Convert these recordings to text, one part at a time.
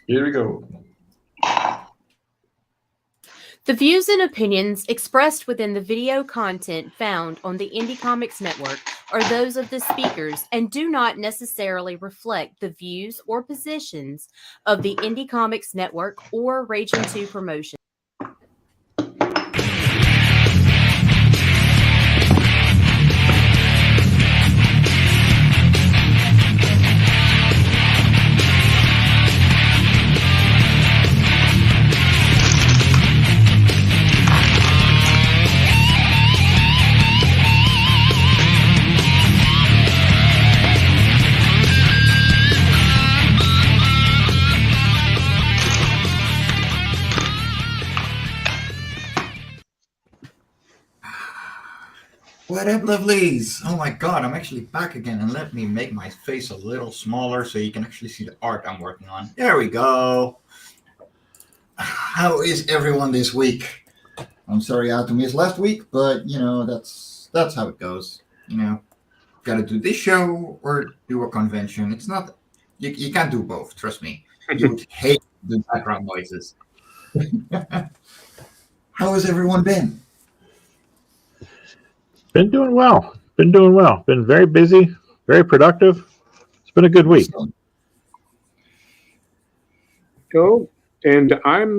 Here we go. The views and opinions expressed within the video content found on the Indie Comics Network are those of the speakers and do not necessarily reflect the views or positions of the Indie Comics Network or Ragin 2 Promotion. What up, lovelies? Oh my god, I'm actually back again, and let me make my face a little smaller so you can actually see the art I'm working on. There we go. How is everyone this week? I'm sorry I had to miss last week, but you know, that's how it goes. You know, gotta do this show or do a convention. It's not, you can't do both, trust me. You would hate the background noises. How has everyone been? Been doing well. Been very busy, very productive. It's been a good week. Oh, and I'm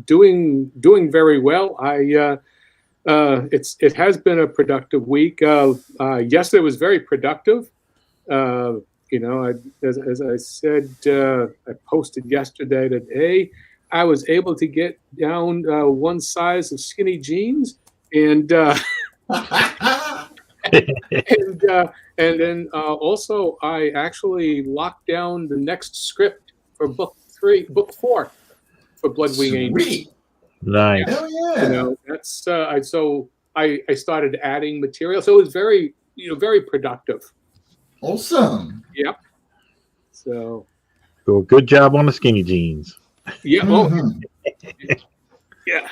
doing very well. It has been a productive week. Yesterday was very productive. You know, as I said, I posted yesterday that I was able to get down one size of skinny jeans, and and then also I actually locked down the next script for book 4 for Bloodwing Angels. Nice. Hell yeah. You know, that's I started adding material, so it was very productive. Awesome. Yep. So. Cool. Good job on the skinny jeans. Yeah. Mm-hmm. Yeah.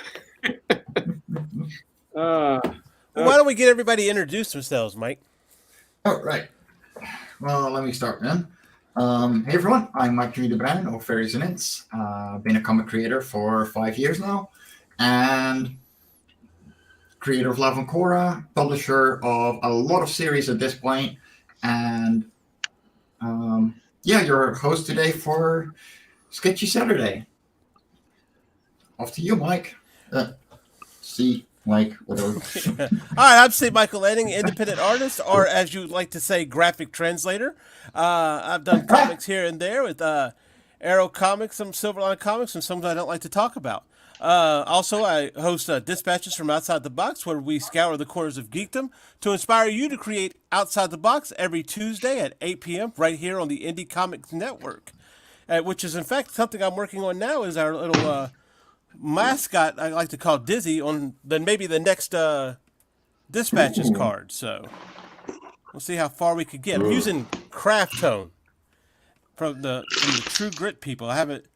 Why don't we get everybody to introduce themselves, Mike? All right. Well, let me start then. Hey everyone, I'm Mike Bruin of Fairies and Ints. Been a comic creator for 5 years now, and creator of Love and Korra, publisher of a lot of series at this point, and your host today for Sketchy Saturday. Off to you, Mike. Mike, whatever. All right, I'm C. Michael Lanning, independent artist, or as you like to say, graphic translator. I've done comics here and there with Arrow Comics, some Silverline Comics, and some I don't like to talk about. Also, I host Dispatches from Outside the Box, where we scour the corners of geekdom to inspire you to create Outside the Box every Tuesday at 8 p.m. right here on the Indie Comics Network, which is, in fact, something I'm working on now is our little... mascot I like to call Dizzy on maybe the next Dispatches card. So we'll see how far we could get. I'm using Craft Tone from the True Grit people. I haven't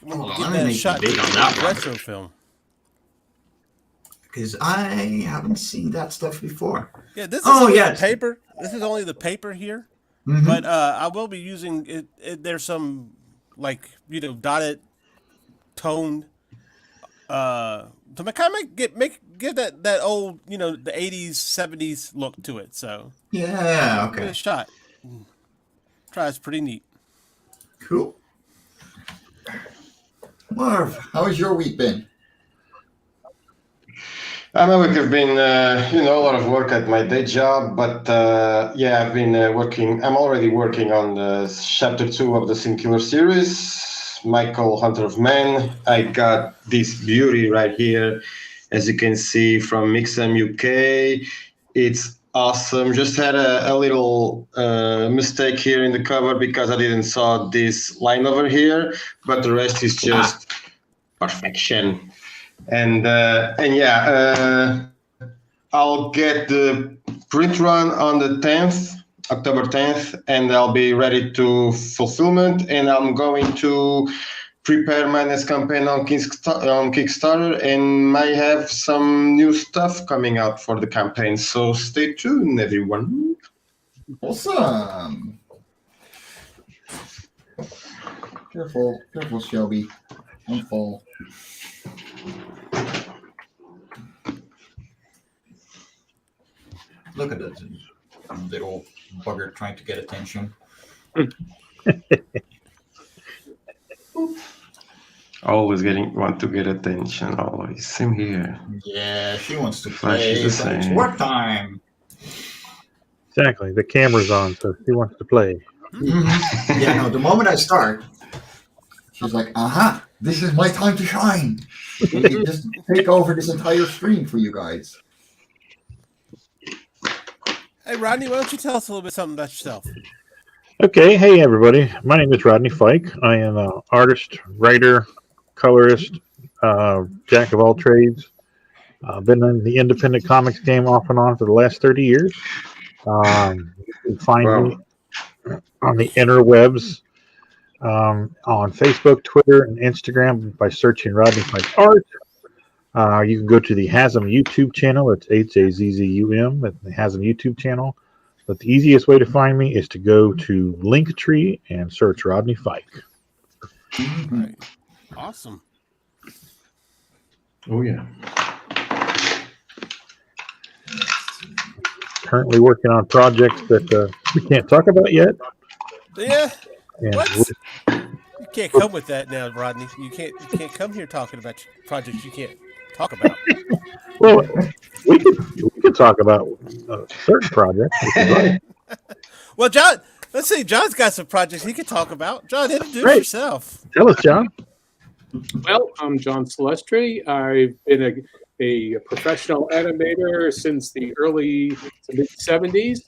give that a shot on retro film because I haven't seen that stuff before. Yeah, this is only the paper. This is only the paper here, but I will be using it. There's some dotted toned. To kind of give that old, the 80s, 70s look to it. So yeah, okay. Give it a shot. Try, it's pretty neat. Cool. Marv, how has your week been? My week have been, a lot of work at my day job, but I've been working. I'm already working on the chapter 2 of the Sin Killer series. Michael, Hunter of Men. I got this beauty right here, as you can see from Mixam UK. It's awesome. Just had a little mistake here in the cover because I didn't saw this line over here, but the rest is just perfection. And I'll get the print run on the 10th. October 10th, and I'll be ready to fulfillment, and I'm going to prepare my next campaign on Kickstarter, and might have some new stuff coming out for the campaign, so stay tuned, everyone. Awesome. Careful, Shelby. Don't fall. Look at that little bugger trying to get attention. Always want to get attention. Always. Same here. Yeah, she wants to Flash play. is the But it's same. work time. Exactly. The camera's on, so she wants to play. Mm-hmm. Yeah, no, the moment I start, she's like, this is my time to shine. Let me just take over this entire stream for you guys. Hey, Rodney, why don't you tell us a little bit something about yourself? Okay. Hey, everybody. My name is Rodney Fyke. I am an artist, writer, colorist, jack of all trades. I've been in the independent comics game off and on for the last 30 years. You can find me on the interwebs, on Facebook, Twitter, and Instagram by searching Rodney Fyke Art. You can go to the Hasm YouTube channel. It's HAZZUM at the Hasm YouTube channel. But the easiest way to find me is to go to Linktree and search Rodney Fyke. Right. Awesome. Oh, yeah. Currently working on projects that we can't talk about yet. Yeah. And What? You can't come with that now, Rodney. You can't come here talking about projects you can't talk about. well, we could talk about certain projects. If you'd like. Well, John, let's see. John's got some projects he could talk about. John, introduce Great. yourself. Tell us, John. Well, I'm John Celestri. I've been a professional animator since the early to mid 70s.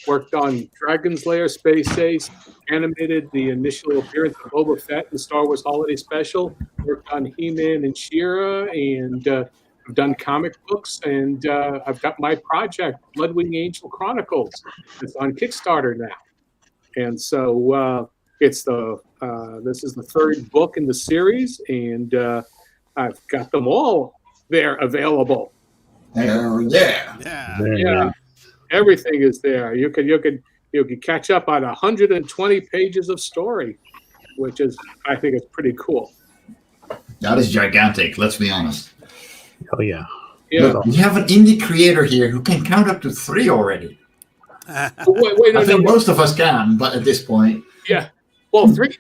Worked on Dragon's Lair, Space Ace, animated the initial appearance of Boba Fett in Star Wars Holiday Special. Worked on He-Man and She-Ra, and I've done comic books, and I've got my project, Bloodwing Angel Chronicles. It's on Kickstarter now, and so it's this is the third book in the series, and I've got them all there available. Hell yeah. Yeah. Yeah, everything is there. You can catch up on 120 pages of story, which is, I think, is pretty cool. That is gigantic, let's be honest. Oh yeah. Yeah. Look, we have an indie creator here who can count up to 3 already. Wait, I think most of us can, but at this point. Yeah. Well, 3.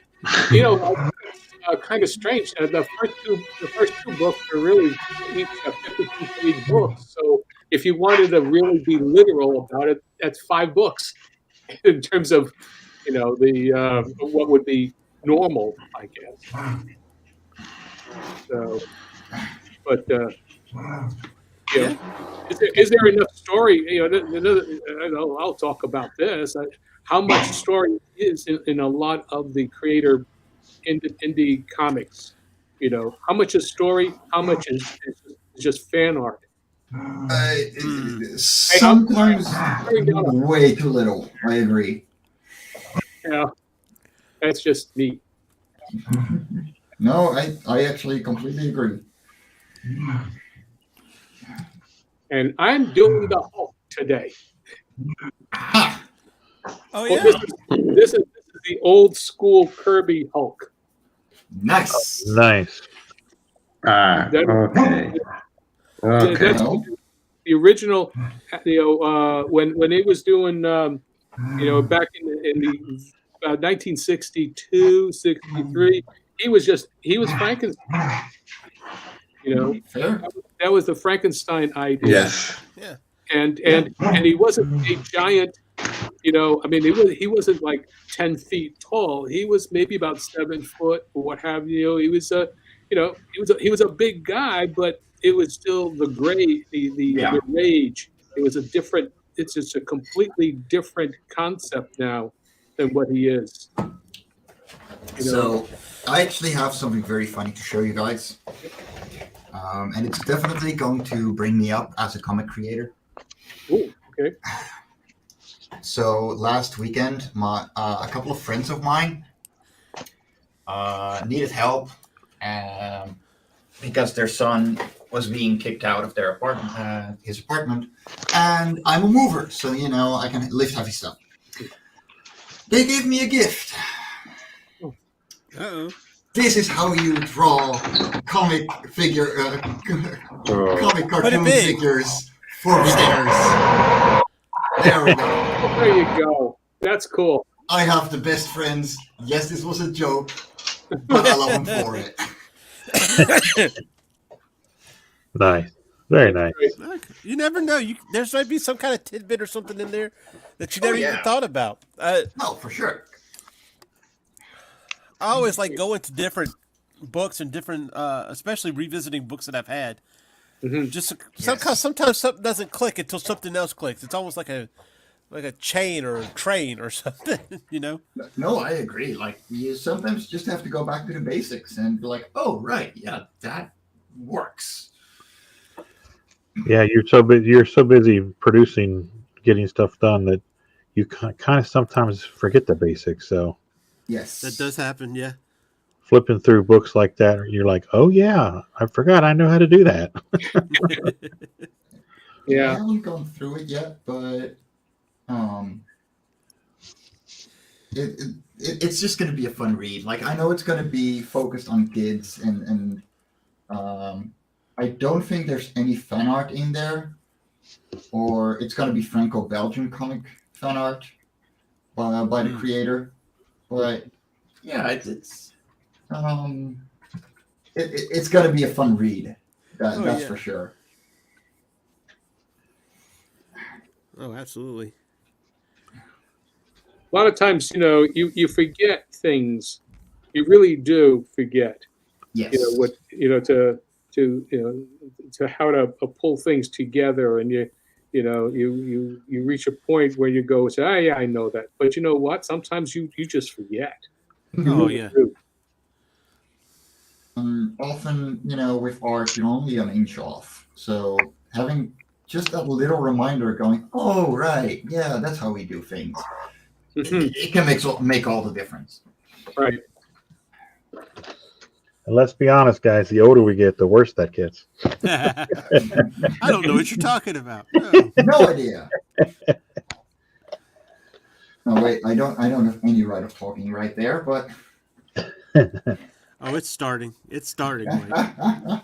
Kind of strange. The first two books are really each 52-page books. So if you wanted to really be literal about it, that's 5 books in terms of, the what would be normal, I guess. So, but is there enough story? I'll talk about this. How much story is in a lot of the creator indie comics? How much is story? How much is just fan art? Sometimes way too little. I agree. Yeah, that's just me. No, I actually completely agree. And I'm doing the Hulk today. Ha! Oh, Well, yeah. this is the old school Kirby Hulk. Nice. Nice. Okay. Okay. That's the original. When he was doing, back in the 1962, 63, he was Frankenstein. Fair. That was the Frankenstein idea. Yes. Yeah. And he wasn't a giant. He wasn't like 10 feet tall. He was maybe about 7 foot or what have you. He was he was a big guy, but it was still the rage. It was it's just a completely different concept now than what he is. So I actually have something very funny to show you guys. And it's definitely going to bring me up as a comic creator. Oh, okay. So last weekend, a couple of friends of mine needed help because their son was being kicked out of their apartment, his apartment, and I'm a mover, so I can lift heavy stuff. They gave me a gift. Uh-oh. This is how you draw comic cartoon big. figures for beginners. There we go. There you go. That's cool. I have the best friends. Yes, this was a joke, but I love them for it. Nice. Very nice. Look, you never know. There might be some kind of tidbit or something in there that you never even thought about. No, for sure. I always like going to different books and different, especially revisiting books that I've had. Mm-hmm. Just sometimes something doesn't click until something else clicks. It's almost like a chain or a train or something, you know? No, I agree. Like, you sometimes just have to go back to the basics and be like, oh, right, yeah, that works. Yeah, you're so busy producing, getting stuff done that you kind of sometimes forget the basics. So Yes. That does happen, yeah. flipping through books like that, you're like, oh yeah, I forgot I know how to do that. I Yeah. haven't gone through it yet, but it's just going to be a fun read. Like, I know it's going to be focused on kids, and I don't think there's any fan art in there, or it's going to be Franco-Belgian comic fan art by the creator. But yeah, it's going to be a fun read. That's for sure. Oh, absolutely. A lot of times, you forget things. You really do forget. Yes. To how to pull things together, and you reach a point where you go, say, oh yeah, I know that. But you know what? Sometimes you just forget. Oh, yeah. Often, with art, you're only an inch off. So having just that little reminder going, oh, right, yeah, that's how we do things. It can make all the difference. Right. And let's be honest, guys, the older we get, the worse that gets. I don't know what you're talking about. No idea. No, wait, I don't have any right of talking right there, but Oh, it's starting. It's starting, Mike.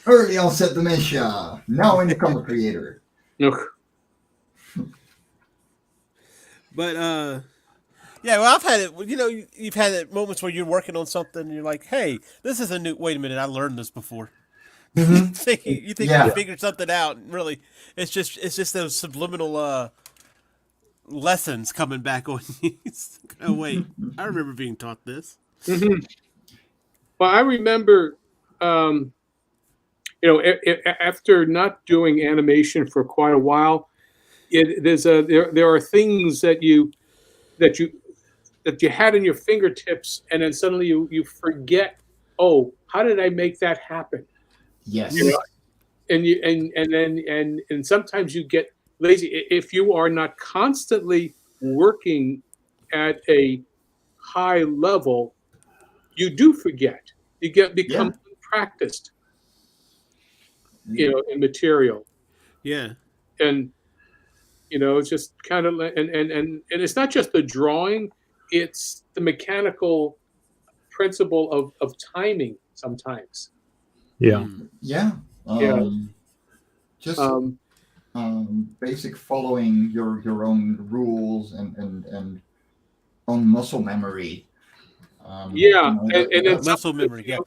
early onset dementia, now in the comic creator. Look. But yeah, well, I've had it. You've had it moments where you're working on something and you're like, "Hey, this is a new." Wait a minute, I learned this before. You think you figured something out, and really, it's just those subliminal lessons coming back on you. Oh wait, I remember being taught this. Mm-hmm. Well, I remember, after not doing animation for quite a while, there are things that you had in your fingertips, and then suddenly you forget. Oh, how did I make that happen? Yes. And sometimes you get lazy if you are not constantly working at a high level. You do forget. You become practiced, in material. Yeah. And it's just kind of and it's not just the drawing; it's the mechanical principle of timing sometimes. Yeah. Yeah. Just basic following your own rules and own muscle memory. And then muscle memory. Yeah.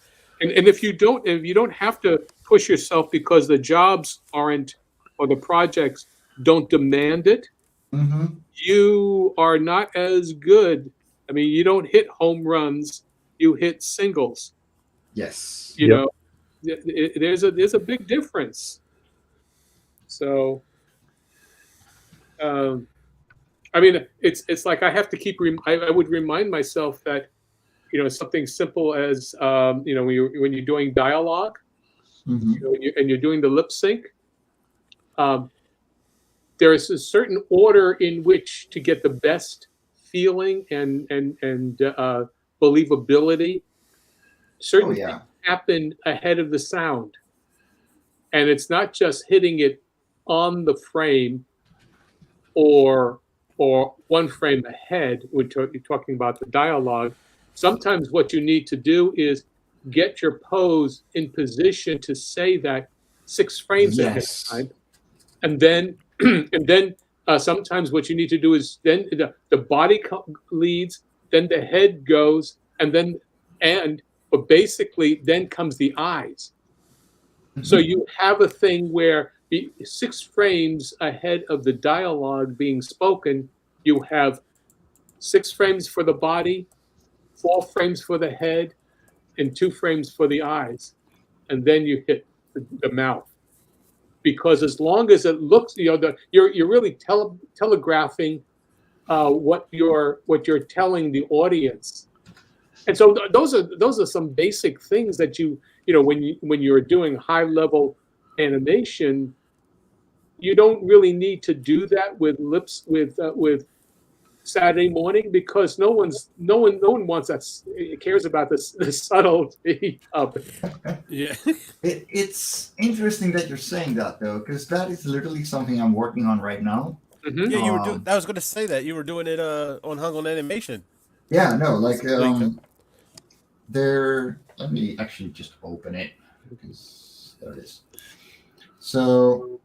And if you don't have to push yourself because the jobs aren't or the projects don't demand it, you are not as good. I mean, you don't hit home runs; you hit singles. Yes. There's a big difference. So, I mean, it's like I have to keep. I would remind myself that, something simple as when you're doing dialogue, and you're doing the lip sync. There is a certain order in which to get the best feeling and believability. Certain things happen ahead of the sound, and it's not just hitting it on the frame or one frame ahead. We're talking about the dialogue. Sometimes what you need to do is get your pose in position to say that 6 frames ahead of time, and then sometimes what you need to do is then the body leads, then the head goes, but basically then comes the eyes. So you have a thing where 6 frames ahead of the dialogue being spoken, you have 6 frames for the body, 4 frames for the head, and 2 frames for the eyes, and then you hit the mouth. Because as long as it looks, you're really telegraphing what you're telling the audience. And so those are some basic things that when you're doing high level animation, you don't really need to do that with Saturday morning, because no one wants that, cares about the subtlety of it. Yeah. It's interesting that you're saying that, though, because that is literally something I'm working on right now. Mm-hmm. Yeah, you were doing. I was going to say that you were doing it on Hung on Animation. Yeah, no, like there. Let me actually just open it, because there it is. So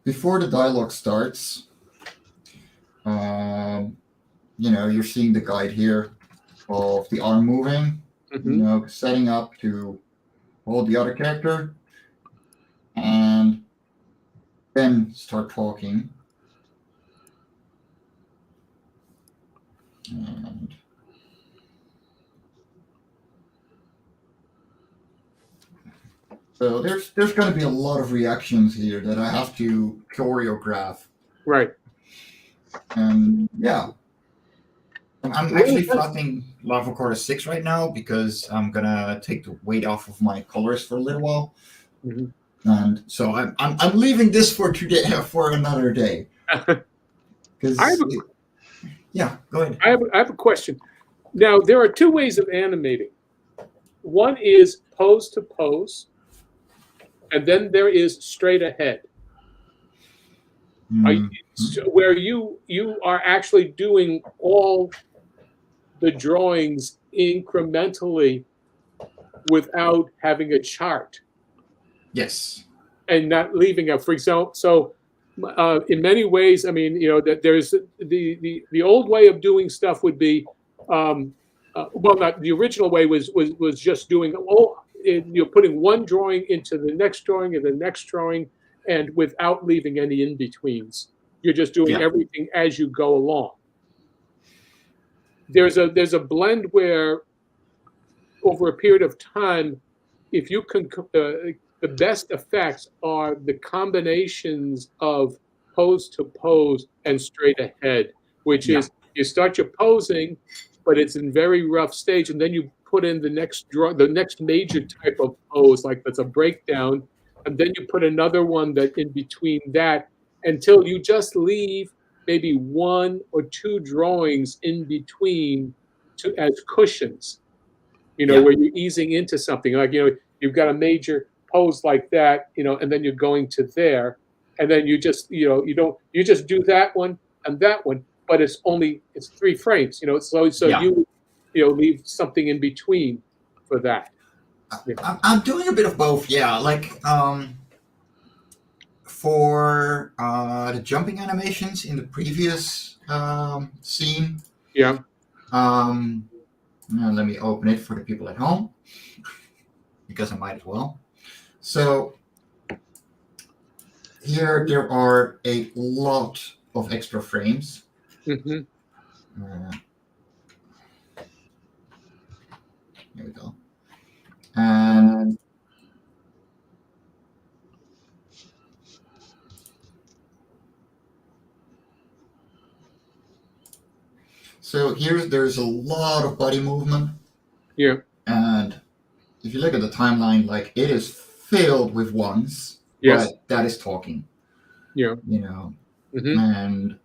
before the dialogue starts, you're seeing the guide here of the arm moving, setting up to hold the other character, and then start talking. And so there's going to be a lot of reactions here that I have to choreograph. Right. And yeah, I'm actually flattening Lava Quarter 6 right now, because I'm gonna take the weight off of my colors for a little while. Mm-hmm. And so I'm leaving this for today, for another day. Because yeah, go ahead. I have a question. Now, there are 2 ways of animating. One is pose to pose, and then there is straight ahead. Where you are actually doing all the drawings incrementally without having a chart. Yes. And not leaving a, for example, so in many ways, I mean, that there's the old way of doing stuff would be, not the original way was just doing putting one drawing into the next drawing and the next drawing, and without leaving any in-betweens. You're just doing everything as you go along. There's a blend where, over a period of time, if you can, the best effects are the combinations of pose to pose and straight ahead, which is you start your posing, but it's in very rough stage, and then you put in the next major type of pose, like that's a breakdown, and then you put another one that in between that, until you just leave maybe 1 or 2 drawings in between as cushions, where you're easing into something, like, you've got a major pose like that, and then you're going to there, and then you just, you just do that one and that one, but it's 3 frames, you leave something in between for that. I'm doing a bit of both, like for the jumping animations in the previous scene. Let me open it for the people at home, because I might as well. So here there are a lot of extra frames. Mm-hmm. Here we go. And so there's a lot of body movement. Yeah. And if you look at the timeline, like, it is filled with ones. Yes. But that is talking. Yeah. Mm-hmm. And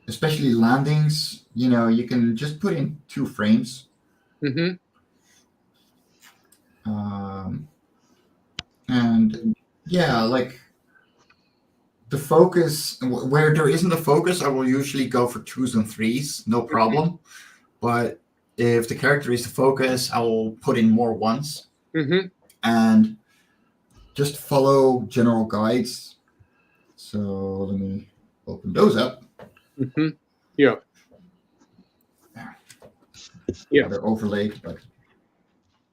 especially landings, you can just put in 2 frames. Mm-hmm. And like the focus, where there isn't a focus, I will usually go for 2s and 3s, no problem. But if the character is the focus, I will put in more 1s. And just follow general guides. So let me open those up. Yeah. Yeah. They're overlaid, but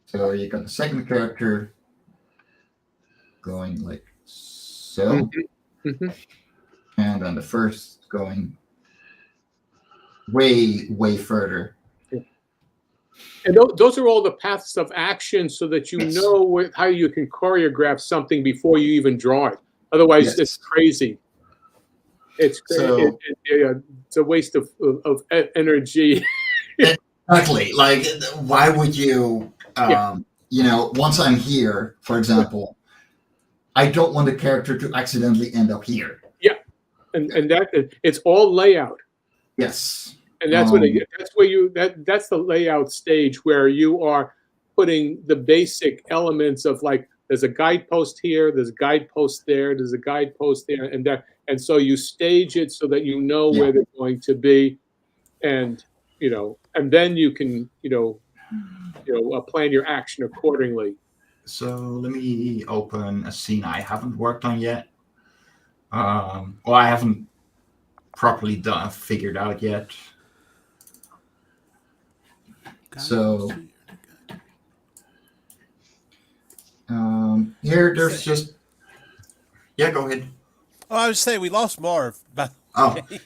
so you got the second character going like so, and then the first going way further. And those are all the paths of action, so that you know how you can choreograph something before you even draw it. Otherwise, it's crazy. It's a waste of energy. Exactly. Like, why would you? Once I'm here, for example, I don't want the character to accidentally end up here. Yeah, and that it's all layout. Yes. And that's that's the layout stage where you are putting the basic elements of, like, there's a guidepost here, there's a guidepost there, there's a guidepost there, and so you stage it so that you know where they're going to be, and and then you can plan your action accordingly. So let me open a scene I haven't worked on yet. I haven't properly figured out yet. So here there's just go ahead. Oh, I was saying we lost Marv. We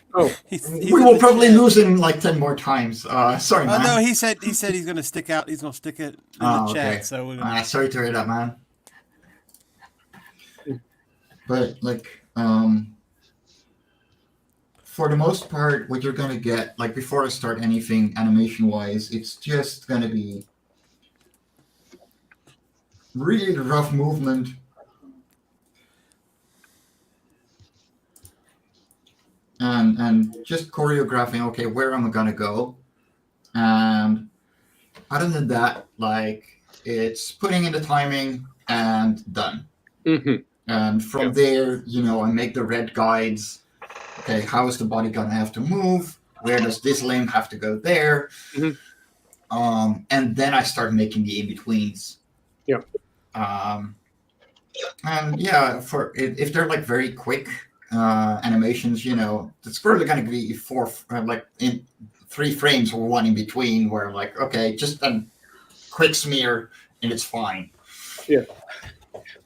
will probably lose him like 10 more times. Sorry, man. No, he said he's going to stick out. He's going to stick it in the chat. Okay. So sorry to hear that, man. But for the most part, what you're going to get, like, before I start anything animation-wise, it's just going to be really rough movement. And just choreographing, okay, where am I going to go? And other than that, like, it's putting in the timing and done. And from there, I make the red guides. Okay, how is the body gonna have to move? Where does this limb have to go there? And then I start making the in-betweens. Yeah. For if they're like very quick animations, it's probably gonna be in 3 frames or 1 in between, where like, okay, just a quick smear and it's fine. Yeah.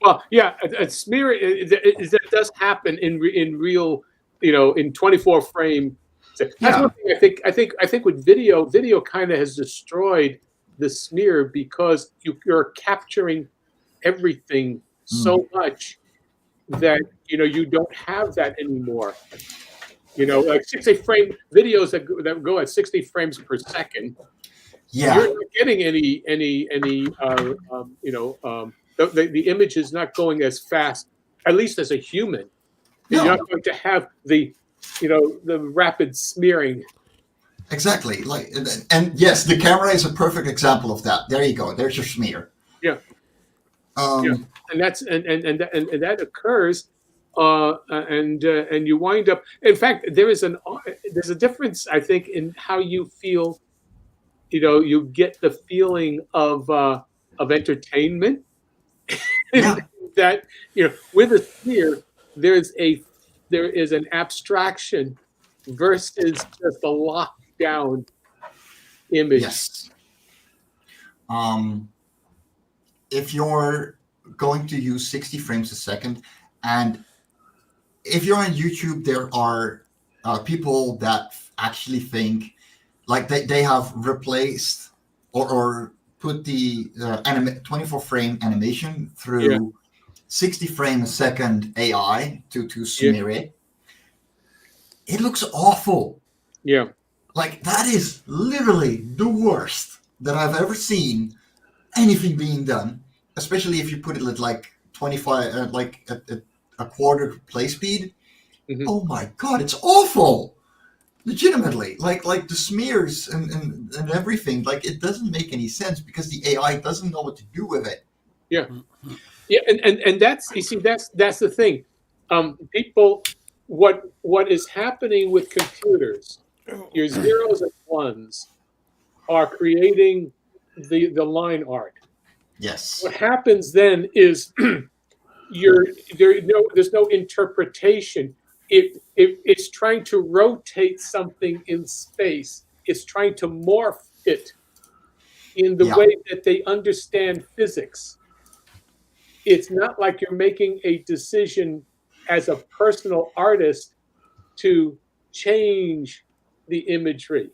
Well, yeah, a smear that does happen in real. In 24 frame. That's one thing I think with video kind of has destroyed the smear, because you're capturing everything so much that you don't have that anymore. Like 60 frame videos that go at 60 frames per second. Yeah, you're not getting any the image is not going as fast, at least as a human. You're not going to have the rapid smearing. Exactly. And yes, the camera is a perfect example of that. There you go. There's your smear. Yeah. And that's and that occurs, and you wind up. In fact, there's a difference, I think, in how you feel. You get the feeling of entertainment. That with a smear, there is an abstraction versus just a lockdown image. Yes. If you're going to use 60 frames a second, and if you're on YouTube, there are people that actually think like they have replaced or put the 24 frame animation through 60 frames a second AI to smear it. It looks awful. Yeah. Like, that is literally the worst that I've ever seen anything being done, especially if you put it at like 25, like a quarter play speed. Oh my God, it's awful. Legitimately, like the smears and everything, like, it doesn't make any sense because the AI doesn't know what to do with it. Yeah. Yeah, and that's, you see, that's the thing. People, what is happening with computers? Your zeros and ones are creating the line art. Yes. What happens then is there's no interpretation. It's trying to rotate something in space. It's trying to morph it in the Yeah. way that they understand physics. It's not like you're making a decision as a personal artist to change the imagery.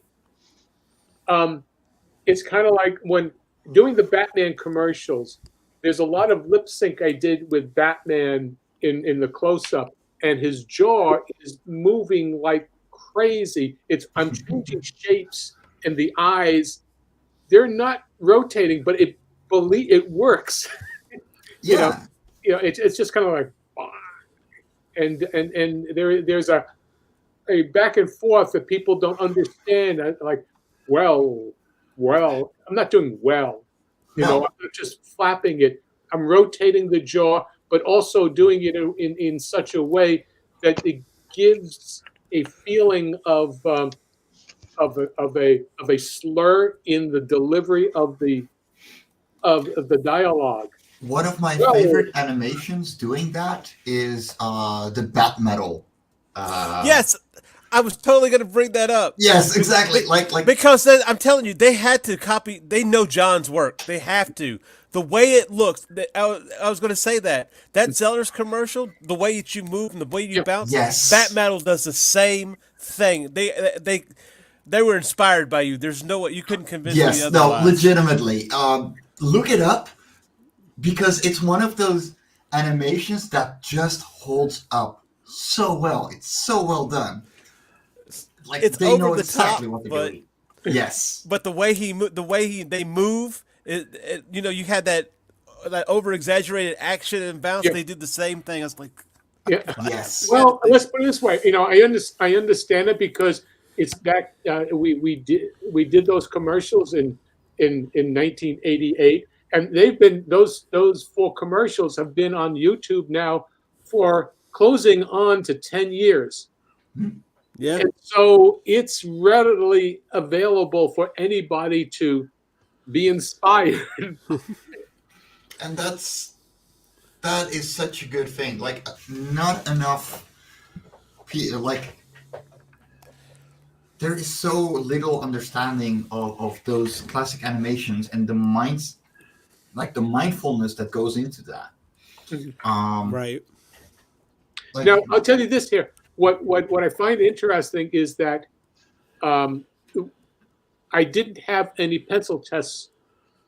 It's kind of like when doing the Batman commercials, there's a lot of lip sync I did with Batman in the close up, and his jaw is moving like crazy. I'm changing shapes, and the eyes, they're not rotating, but it works. Yeah. It's just kind of like, and there's a back and forth that people don't understand. Like, well, I'm not doing well. No. I'm not just flapping it. I'm rotating the jaw, but also doing it in such a way that it gives a feeling of a slur in the delivery of the dialogue. One of my Well- favorite animations doing that is the Bat Metal. Yes, I was totally going to bring that up. Yes, exactly. Like Because I'm telling you, they had to copy. They know John's work. They have to. The way it looks. I was going to say that Zeller's commercial, the way that you move and the way you bounce. Yes. Bat Metal does the same thing. They were inspired by you. There's no way you couldn't convince me yes, otherwise. no, legitimately. Look it up because it's one of those animations that just holds up so well. It's so well done. Like It's they over know the exactly top, what they're but- doing. Yes. But the way they move, you had that over exaggerated action and bounce. Yeah. They did the same thing. I was like, Yeah. Yes. Well, let's put it this way. I understand it because it's back. We did those commercials in 1988, and they've been those 4 commercials have been on YouTube now for closing on to 10 years. yeah, And so it's readily available for anybody to be inspired. And that is such a good thing. Like not enough there is so little understanding of those classic animations and the mindfulness that goes into that. right. Like, Now, I'll tell you this here. What I find interesting is that I didn't have any pencil tests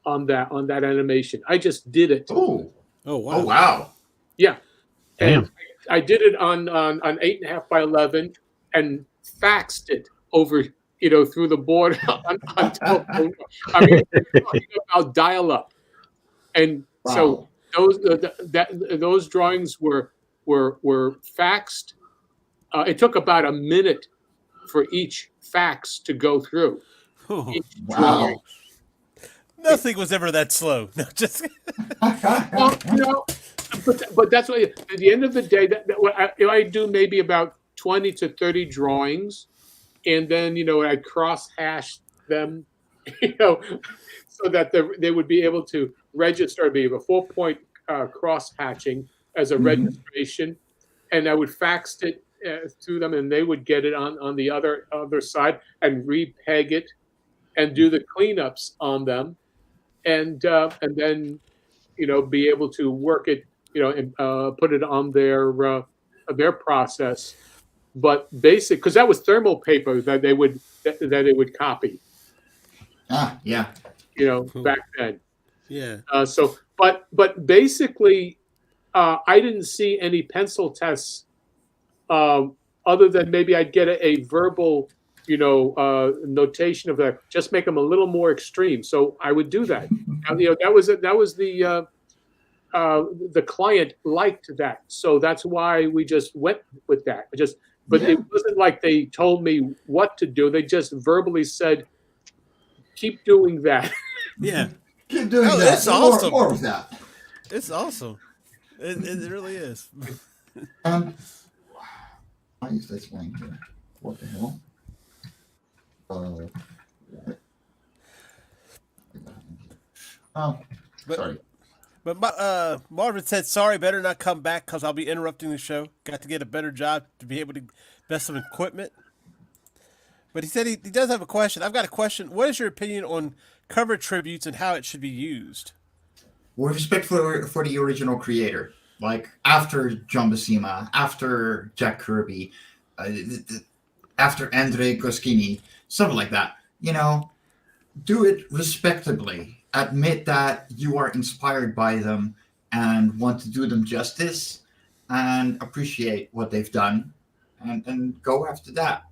on that animation. I just did it. oh Oh wow. Yeah. Damn. And I did it on 8.5 by 11 and faxed it over, through the board on telephone. I mean, we're talking about dial-up, and so those drawings were faxed. It took about a minute for each fax to go through. Oh, Wow. nothing was ever that slow. No, just Well, but that's what. At the end of the day, what I do maybe about 20 to 30 drawings, and then I cross hash them, so that they would be able to register. Be a 4-point cross hatching as a registration, and I would fax it to them, and they would get it on the other side and repeg it, and do the cleanups on them, and then be able to work it, and put it on their process. But basic, because that was thermal paper that they would copy, Yeah. Cool. back then. yeah. But basically, I didn't see any pencil tests, other than maybe I'd get a verbal, notation of that. Just make them a little more extreme. So I would do that. That was the client liked that, so that's why we just went with that. But it wasn't like they told me what to do. They just verbally said, "Keep doing that." Yeah. Keep doing Oh, that. it's awesome. More of that. It's awesome. It really is. And why is this line here? What the hell? Oh, But- sorry. But Marvin said, sorry, better not come back because I'll be interrupting the show. Got to get a better job to be able to invest some equipment. But he said he does have a question. I've got a question. What is your opinion on cover tributes and how it should be used? With respect for the original creator, like after John Buscema, after Jack Kirby, after Andre Goscinny, something like that. You know, do it respectably. Admit that you are inspired by them and want to do them justice, and appreciate what they've done, and go after that.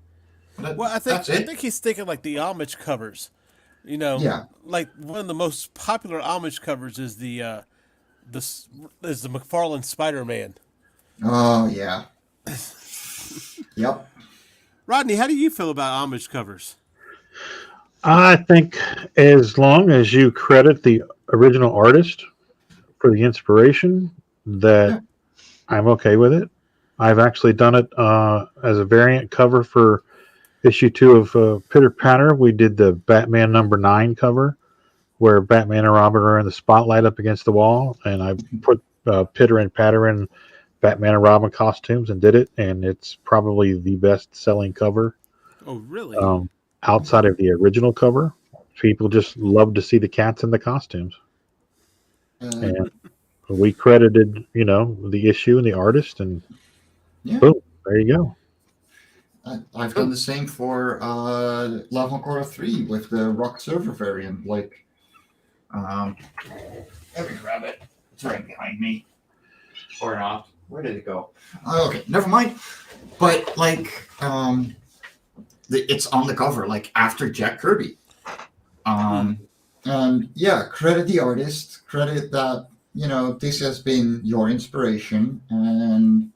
Well, I think he's thinking like the homage covers. You know, Yeah. like one of the most popular homage covers is the McFarlane Spider-Man. Oh yeah. Yep. Rodney, how do you feel about homage covers? I think as long as you credit the original artist for the inspiration, that I'm okay with it. I've actually done it as a variant cover for issue 2 of Pitter Patter. We did the Batman #9 cover, where Batman and Robin are in the spotlight up against the wall, and I put Pitter and Patter in Batman and Robin costumes and did it, and it's probably the best-selling cover. Oh, really? Outside of the original cover. People just love to see the cats in the costumes. And we credited, the issue and the artist, and boom, there you go. I've done the same for Love on Korra 3 with the Rock Server variant. Like, let me grab it. It's right behind me. Or not. Where did it go? Okay, never mind. But, like, it's on the cover, like, after Jack Kirby. And, yeah, credit the artist. Credit that, this has been your inspiration. And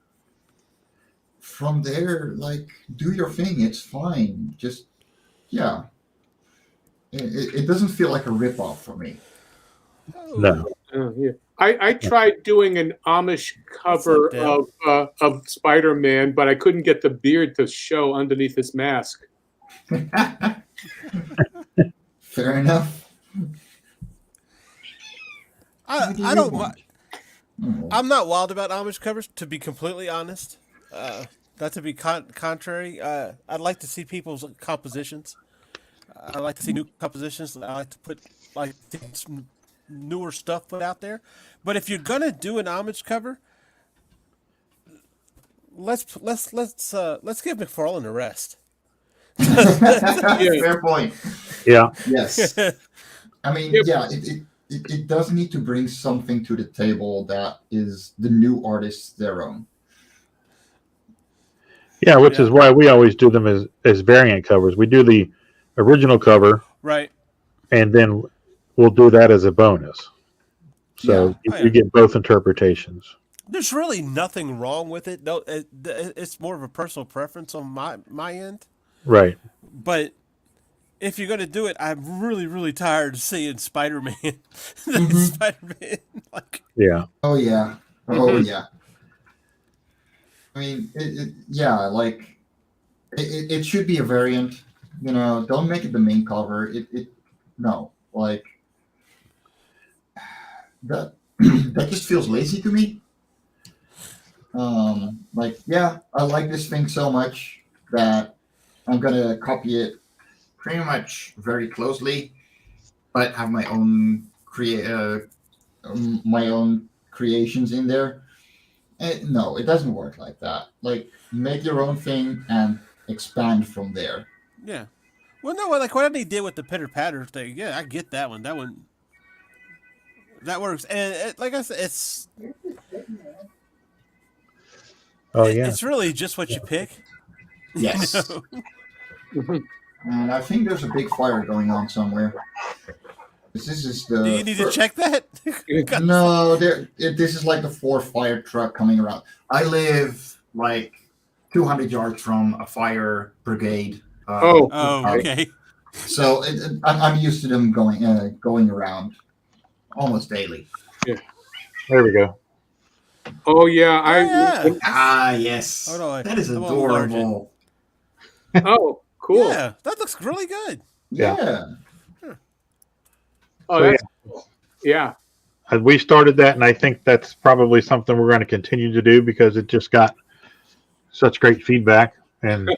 from there, like, do your thing. It's fine. Just, yeah. It doesn't feel like a ripoff for me. No. Yeah. I tried doing an Amish cover of Spider-Man, but I couldn't get the beard to show underneath his mask. Fair enough. I don't mind. I'm not wild about Amish covers, to be completely honest. Not to be contrary. I'd like to see people's compositions. I like to see new compositions. I like to put some newer stuff put out there. But if you're gonna do an homage cover, let's give McFarlane a rest. Fair point. Yeah. Yes. I mean, it does need to bring something to the table that is the new artists their own. Yeah, which is why we always do them as variant covers. We do the original cover, right, and then we'll do that as a bonus. So you get both interpretations. There's really nothing wrong with it. No, it's more of a personal preference on my end. Right. But if you're going to do it, I'm really, really tired of seeing Spider-Man. Spider-Man, yeah. Oh yeah. Oh yeah. I mean, it should be a variant. Don't make it the main cover. That just feels lazy to me. I like this thing so much that I'm gonna copy it pretty much very closely, but have my own creations in there. No, it doesn't work like that. Like, make your own thing and expand from there. Yeah. Well, no, like what they did with the Pitter Patter thing. Yeah, I get that one. That works. And like I said, it's. Oh yeah. It's really just what you pick. Yes. And I think there's a big fire going on somewhere. This is the. Do you need to check that? No, this is like the 4th fire truck coming around. I live like 200 yards from a fire brigade. Okay. So I'm used to them going around almost daily. Yeah. There we go. Oh yeah, Yeah. Ah, yes. Hold on, That is I'm gonna enlarge it. adorable. Oh, cool. Yeah, that looks really good. Yeah. Oh, So, that's yeah. We started that, and I think that's probably something we're going to continue to do because it just got such great feedback. And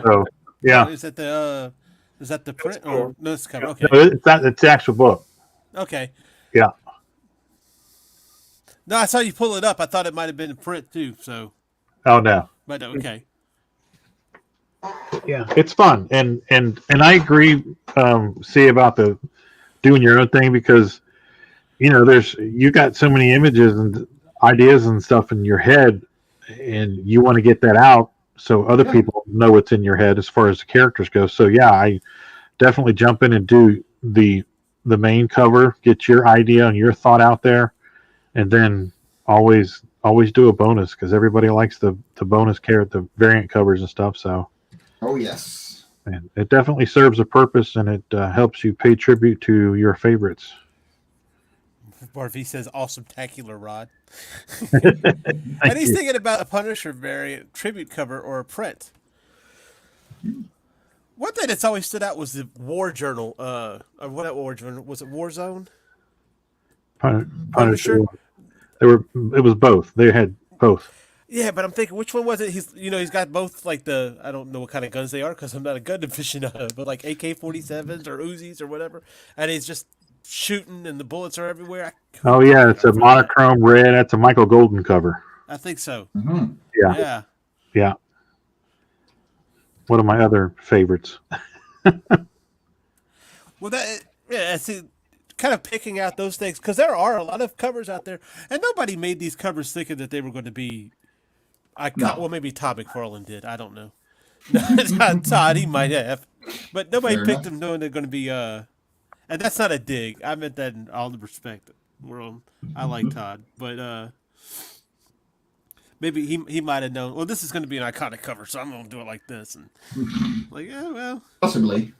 so, yeah, Is that the print cool. or no? It's the cover. Okay. no, it's not. It's the actual book. Okay. Yeah. No, I saw you pull it up. I thought it might have been in print too. So, Oh no. but okay. Yeah, it's fun, and I agree. See about the doing your own thing because you got so many images and ideas and stuff in your head, and you want to get that out so other people know what's in your head as far as the characters go. So yeah, I definitely jump in and do the main cover, get your idea and your thought out there, and then always do a bonus because everybody likes the bonus the variant covers and stuff. So. Oh, yes. And it definitely serves a purpose, and it helps you pay tribute to your favorites. MarV says, "Awesome, tacular Rod." And he's thinking about a Punisher variant tribute cover or a print. One thing that's always stood out was the War Journal. What War Journal was it? Warzone. Punisher. It was both. They had both. Yeah, but I'm thinking, which one was it? He's got both, like I don't know what kind of guns they are because I'm not a gun aficionado, but like AK-47s or Uzis or whatever, and he's just shooting and the bullets are everywhere. Oh yeah, it's a monochrome red. That's a Michael Golden cover. I think so. Mm-hmm. Yeah. One of my other favorites. Well, see, kind of picking out those things because there are a lot of covers out there, and nobody made these covers thinking that they were going to be. Well, maybe Todd McFarlane did. I don't know. Todd, he might have, but nobody picked them knowing they're going to be. And that's not a dig. I meant that in all the respect. I like Todd, but maybe he might have known. Well, this is going to be an iconic cover, so I'm going to do it like this, and yeah, well, Possibly.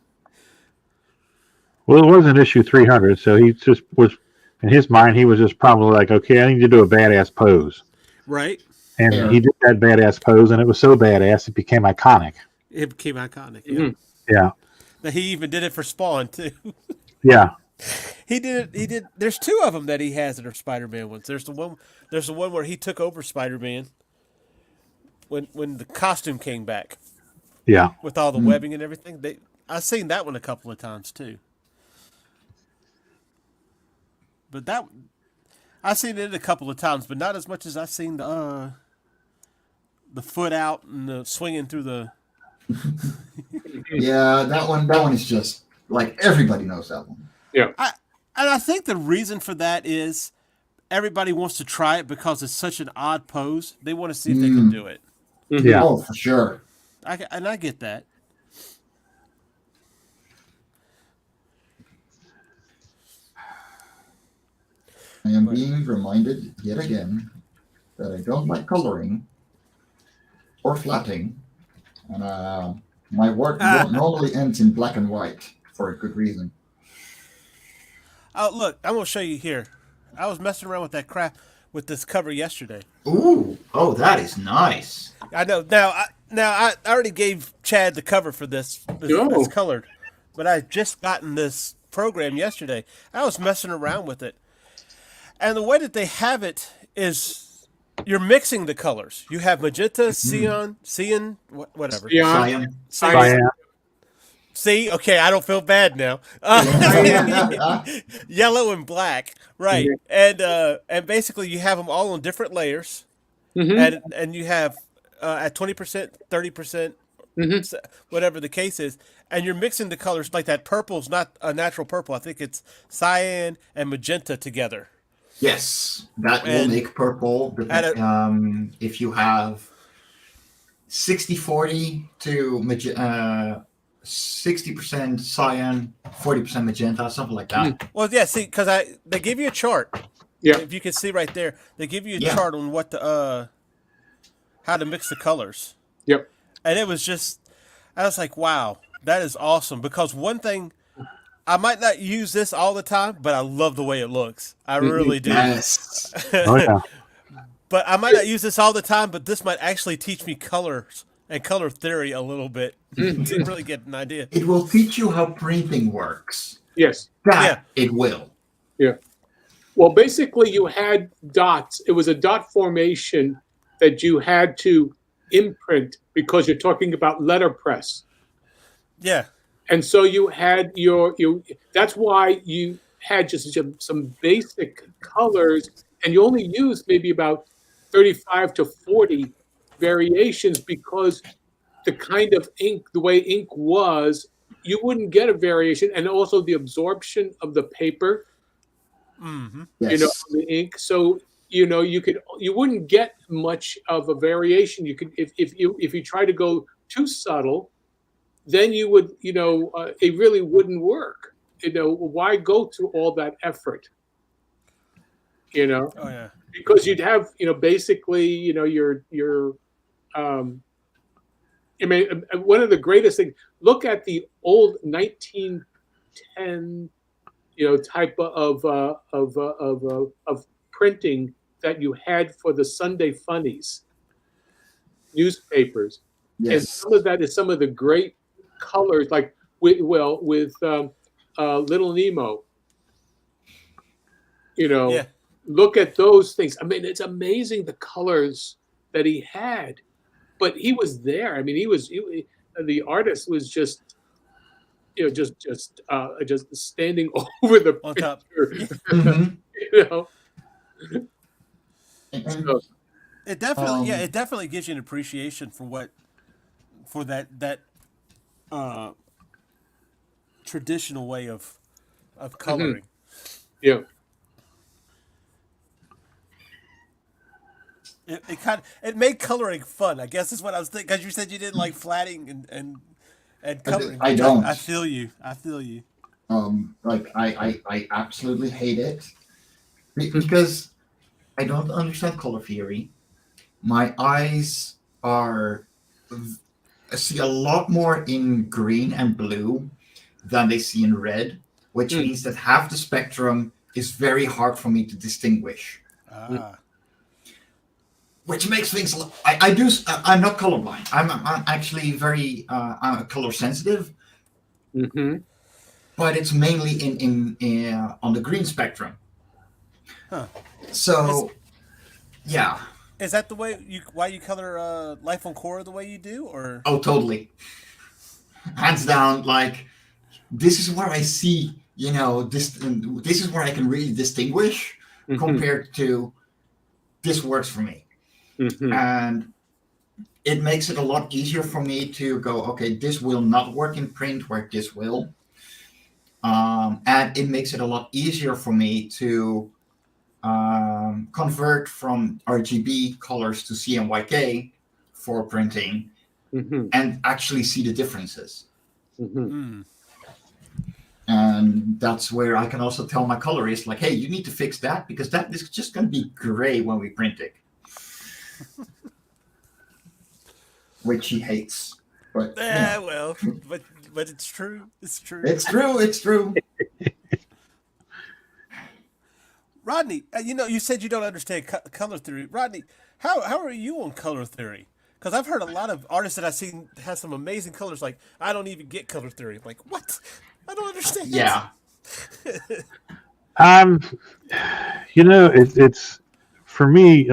Well, it wasn't issue 300, so he just was in his mind. He was just probably like, okay, I need to do a badass pose, right? and he did that badass pose, and it was so badass it became iconic. It became iconic. Yeah. Mhm. Yeah. That he even did it for Spawn too. Yeah. He did it. He did. There's two of them that he has that are Spider-Man ones. There's the one where he took over Spider-Man when the costume came back. Yeah. With all the webbing and everything. I've seen that one a couple of times too. But I've seen it a couple of times, but not as much as I've seen the foot out and the swinging through the. Yeah, that one is just like everybody knows that one. Yeah. And I think the reason for that is everybody wants to try it because it's such an odd pose. They want to see if they can do it. Yeah. Oh, for sure. I get that. I am being reminded yet again that I don't like coloring or flatting, and my work normally ends in black and white for a good reason. Oh, look, I'm going to show you here. I was messing around with that crap with this cover yesterday. Ooh, oh, that is nice. I know. Now I already gave Chad the cover for this. It's colored. But I just gotten this program yesterday. I was messing around with it. And the way that they have it is you're mixing the colors. You have magenta, cyan, whatever. Cyan. See, okay, I don't feel bad now. Yellow and black, right? And basically you have them all on different layers, and you have at 20%, 30%, whatever the case is, and you're mixing the colors like that. Purple's not a natural purple. I think it's cyan and magenta together. Yes, that will make purple. If you have 60-40 to 60% cyan, 40% magenta, something like that. Well, yeah, see, because they give you a chart. Yeah, if you can see right there, they give you a chart on what how to mix the colors. Yep. And it was just, I was like, wow, that is awesome. Because one thing, I might not use this all the time, but I love the way it looks. I really do. Yes. Oh yeah. But I might not use this all the time, but this might actually teach me colors and color theory a little bit to really get an idea. It will teach you how printing works. Yes. That it will. Yeah. Well, basically, you had dots. It was a dot formation that you had to imprint because you're talking about letterpress. Yeah. And so you had that's why you had just some basic colors, and you only used maybe about 35 to 40 variations because the kind of ink, the way ink was, you wouldn't get a variation, and also the absorption of the paper, Yes. the ink. So you wouldn't get much of a variation. You could if you try to go too subtle, then you would it really wouldn't work. Why go through all that effort? Oh yeah. Because you'd have basically your I mean, one of the greatest things. Look at the old 1910, type of printing that you had for the Sunday funnies newspapers, and some of that is some of the great colors, like with Little Nemo. Look at those things. I mean, it's amazing the colors that he had. But he was there. I mean, the artist was just standing over the On top. picture. So, It definitely gives you an appreciation for that traditional way of coloring. Yeah. It made coloring fun, I guess is what I was thinking, because you said you didn't like flatting and coloring. I don't. I feel you. I absolutely hate it because I don't understand color theory. My eyes I see a lot more in green and blue than they see in red, which means that half the spectrum is very hard for me to distinguish. Which makes things. I'm not colorblind. I'm actually very color sensitive. But it's mainly in on the green spectrum. Huh. So, yeah. Is that the way why you color Life on Core the way you do, or? Oh, totally. Hands down. Like, this is where I see. This is where I can really distinguish compared to this works for me. And it makes it a lot easier for me to go, okay, this will not work in print where this will. And it makes it a lot easier for me to convert from RGB colors to CMYK for printing and actually see the differences. And that's where I can also tell my colorist, like, hey, you need to fix that because that is just going to be gray when we print it. Which he hates. But well, but it's true. It's true. It's true. Rodney, you said you don't understand color theory. Rodney, how are you on color theory? Because I've heard a lot of artists that I've seen have some amazing colors. Like, I don't even get color theory. I'm like, what? I don't understand. Yeah. It's for me.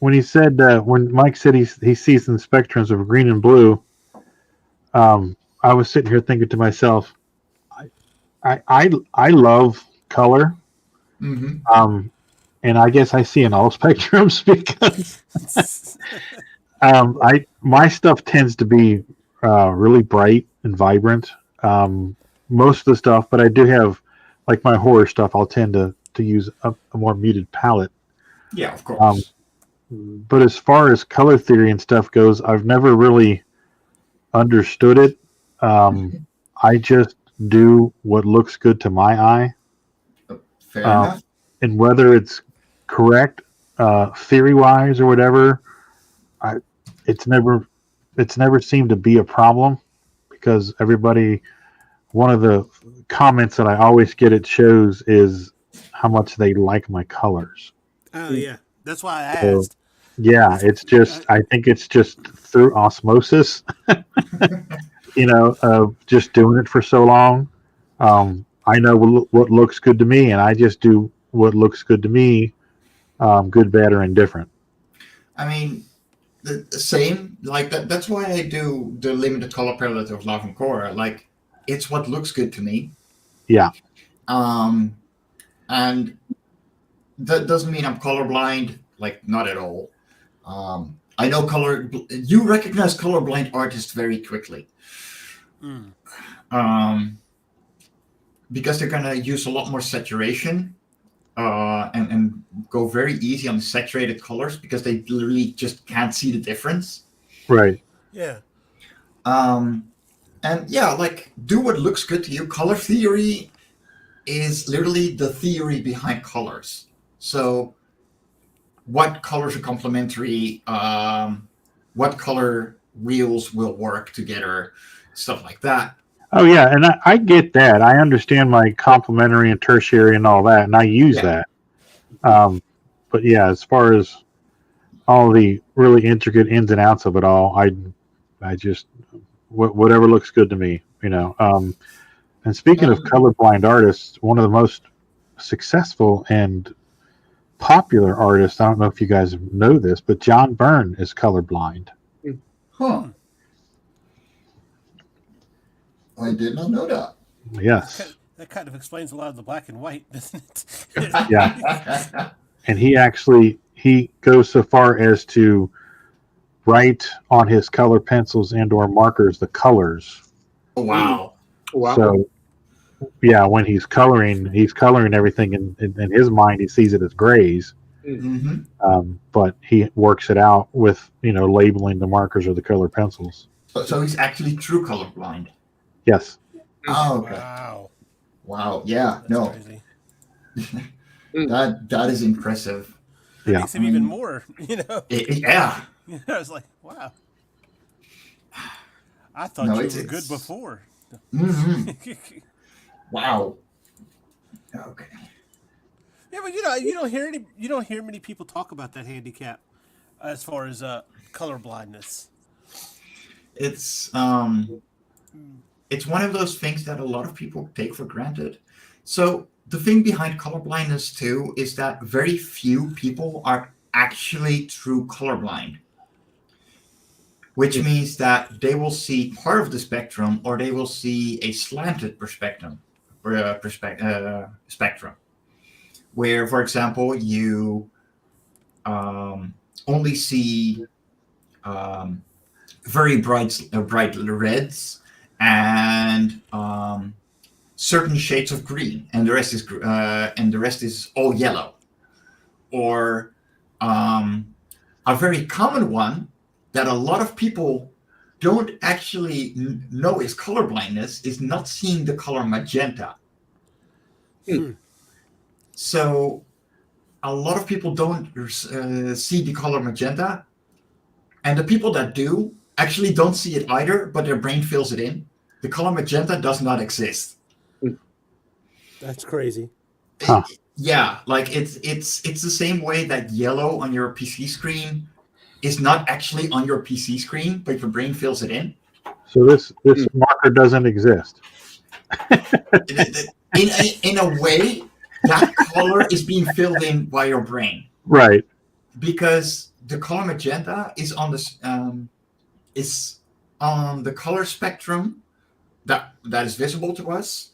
When he said when Mike said he sees in spectrums of green and blue, I was sitting here thinking to myself, I love color, and I guess I see in all spectrums because my stuff tends to be really bright and vibrant. Most of the stuff, but I do have like my horror stuff. I'll tend to use a more muted palette. Yeah, of course. But as far as color theory and stuff goes, I've never really understood it. I just do what looks good to my eye. Fair enough. And whether it's correct theory-wise or whatever, it's never seemed to be a problem because one of the comments that I always get at shows is how much they like my colors. Oh yeah. That's why I So, asked. yeah, it's just, I think it's just through osmosis, of just doing it for so long. I know what looks good to me, and I just do what looks good to me, good, bad, or indifferent. I mean, the same. Like that's why I do the limited color palette of Love and Korra. Like, it's what looks good to me. Yeah. And that doesn't mean I'm colorblind. Like, not at all. I know color. You recognize colorblind artists very quickly. Because they're gonna use a lot more saturation, and go very easy on the saturated colors because they literally just can't see the difference. Right. Yeah. And yeah, like, do what looks good to you. Color theory is literally the theory behind colors. So, what colors are complementary? What color wheels will work together? Stuff like that. Oh, yeah, and I get that. I understand my complementary and tertiary and all that, and I use that. But yeah, as far as all the really intricate ins and outs of it all, I just whatever looks good to me, And speaking of colorblind artists, one of the most successful and popular artists, I don't know if you guys know this, but John Byrne is colorblind. Huh. I did not know that. Yes. That kind of explains a lot of the black and white, doesn't it? Yeah. And he goes so far as to write on his color pencils and or markers the colors. Oh, wow. So yeah, when he's coloring everything in his mind, he sees it as grays. But he works it out with labeling the markers or the color pencils. So he's actually true colorblind. Yes. Oh, okay. Wow. Yeah. That's crazy. That that is impressive. That makes him even more, Yeah. I was like, wow. I thought you were good before. Wow. Okay. Yeah, but you don't hear many people talk about that handicap as far as color blindness. It's one of those things that a lot of people take for granted. So the thing behind colorblindness too is that very few people are actually true colorblind, which means that they will see part of the spectrum or they will see a slanted spectrum, where, for example, you only see very bright reds and certain shades of green, and the rest is all yellow. Or a very common one that a lot of people don't actually know is color blindness is not seeing the color magenta. So a lot of people don't see the color magenta, and the people that do actually don't see it either, but their brain fills it in. The color magenta does not exist. That's crazy. Yeah, like it's the same way that yellow on your PC screen is not actually on your PC screen, but your brain fills it in. So this marker doesn't exist. In a way, that color is being filled in by your brain. Right. Because the color magenta is on the color spectrum that is visible to us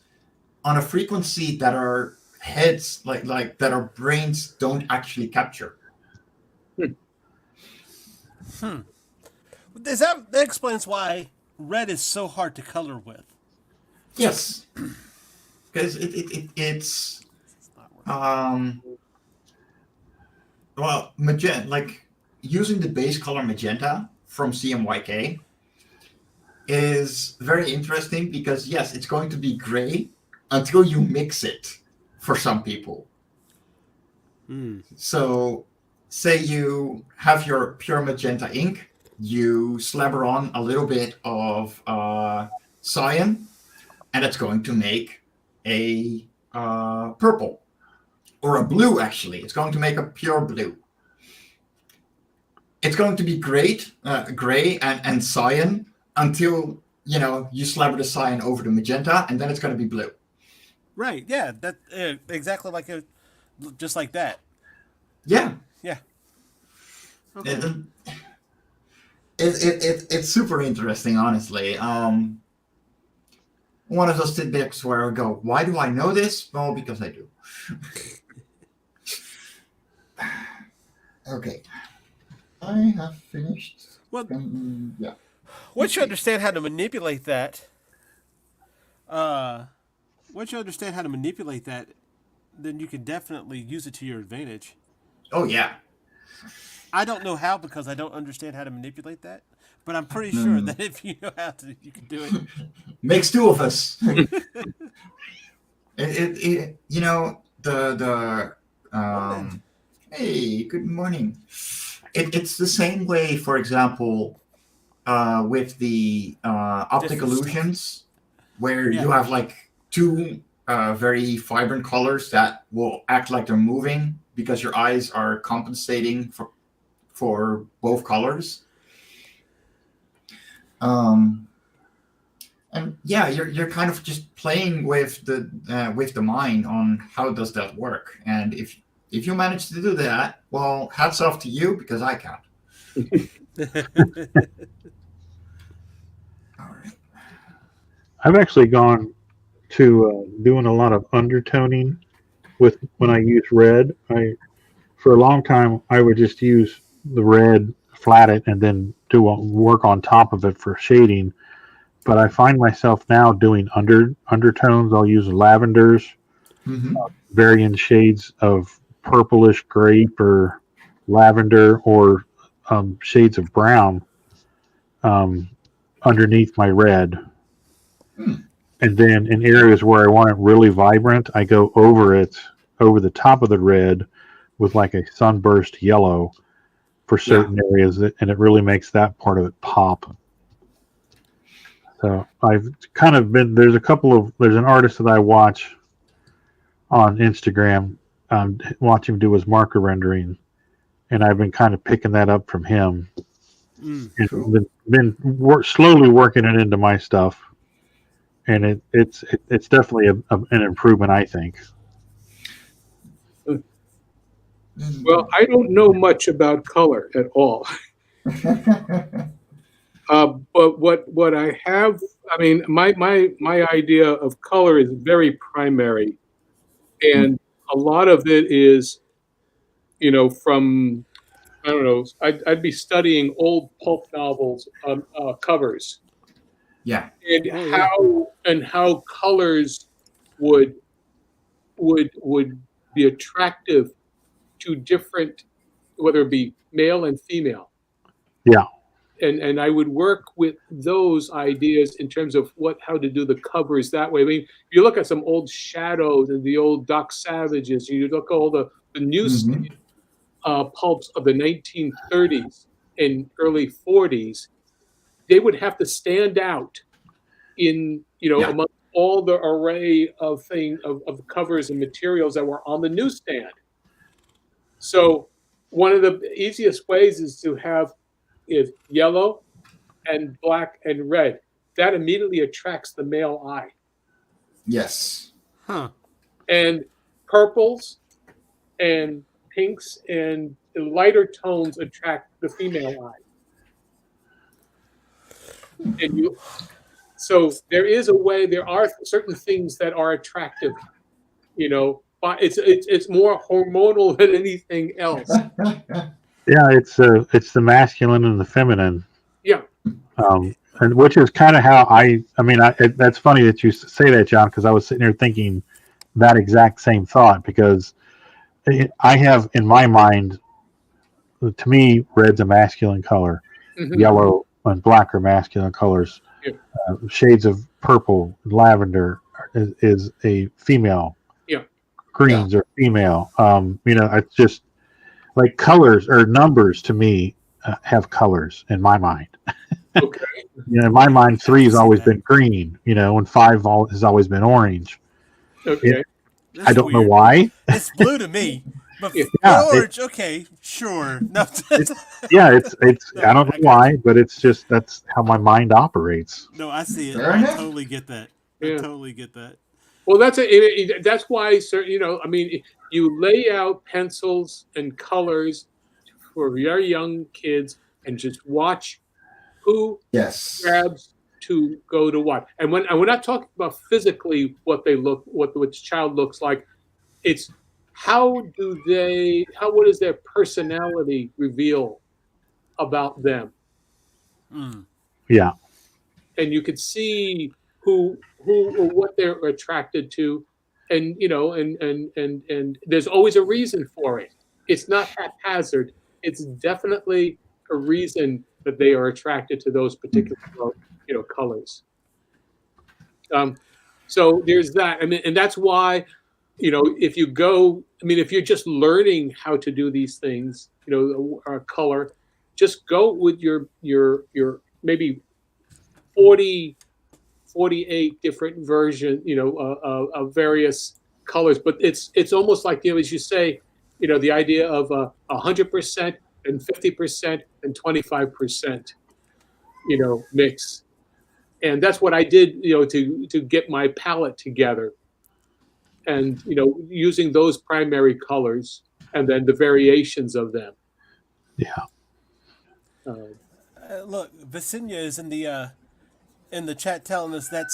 on a frequency that our heads like that our brains don't actually capture. That explains why red is so hard to color with. Yes, because it's well, magenta, like using the base color magenta from CMYK is very interesting because yes, it's going to be gray until you mix it for some people. So say you have your pure magenta ink, you slabber on a little bit of cyan, and it's going to make a purple or a blue. Actually, it's going to make a pure blue. it's going to be great, gray and cyan until you slap the cyan over the magenta, and then it's going to be blue. Right. Yeah. That exactly like just like that. Yeah. Yeah. Okay. It's super interesting, honestly. One of those tidbits where I go, why do I know this? Well, because I do. Okay. I have finished. Well, yeah. once you understand how to manipulate that, then you can definitely use it to your advantage. Oh, yeah. I don't know how because I don't understand how to manipulate that, but I'm pretty sure that if you know how to, you can do it. Makes two of us. Hey, good morning. It's the same way, for example, with the optic illusions, where you have like two very vibrant colors that will act like they're moving because your eyes are compensating for both colors. And yeah, you're kind of just playing with the mind on how does that work. And if you manage to do that, well, hats off to you, because I can't. All right. I've actually gone to doing a lot of undertoning when I use red. For a long time I would just use the red, flat it, and then do work on top of it for shading. But I find myself now doing undertones. I'll use lavenders, varying shades of purplish grape or lavender, or shades of brown underneath my red. And then in areas where I want it really vibrant, I go over the top of the red with like a sunburst yellow for certain areas, and it really makes that part of it pop. So I've kind of been, there's an artist that I watch on Instagram, watch him do his marker rendering, and I've been kind of picking that up from him. And been slowly working it into my stuff, and it's definitely an improvement, I think. Well, I don't know much about color at all. But what I have, I mean, my idea of color is very primary, and a lot of it is, from, I don't know, I'd be studying old pulp novels covers, and how colors would be attractive to different, whether it be male and female. Yeah. And I would work with those ideas in terms of how to do the covers that way. I mean, if you look at some old Shadows and the old Doc Savages, you look at all the newsstand pulps of the 1930s and early 40s, they would have to stand out in, among all the array of covers and materials that were on the newsstand. So one of the easiest ways is to have yellow and black and red. That immediately attracts the male eye. Yes. Huh. And purples and pinks and lighter tones attract the female eye. So there is a way. There are certain things that are attractive, but it's more hormonal than anything else. Yeah, it's the masculine and the feminine. Yeah. And which is kind of how that's funny that you say that, John, because I was sitting here thinking that exact same thought, because I have in my mind, to me, red's a masculine color, yellow and black are masculine colors. Yeah. Shades of purple, lavender is a female. Yeah. Greens are female. It's just like colors or numbers to me have colors in my mind. Okay. In my mind, 3 has always been green, and 5 has always been orange. Okay. I don't know why. It's blue to me. But Yeah. George, okay, sure. No, it's I don't know why, but it's just that's how my mind operates. no, I see it. Fair I enough. totally get that. Yeah. I totally get that. Well, that's why, sir. I mean, you lay out pencils and colors for very young kids, and just watch who Yes. grabs to go to what. And we're not talking about physically what which child looks like. It's what does their personality reveal about them? Mm. Yeah. And you could see who or what they're attracted to, and and there's always a reason for it. It's not haphazard. It's definitely a reason that they are attracted to those particular colors. So there's that. I mean, and that's why if you're just learning how to do these things, color, just go with your maybe 48 different versions, of various colors. But it's almost like, as you say, the idea of 100% and 50% and 25%, mix. And that's what I did, to get my palette together. And, using those primary colors and then the variations of them. Yeah. Look, Vicinia is in the chat telling us that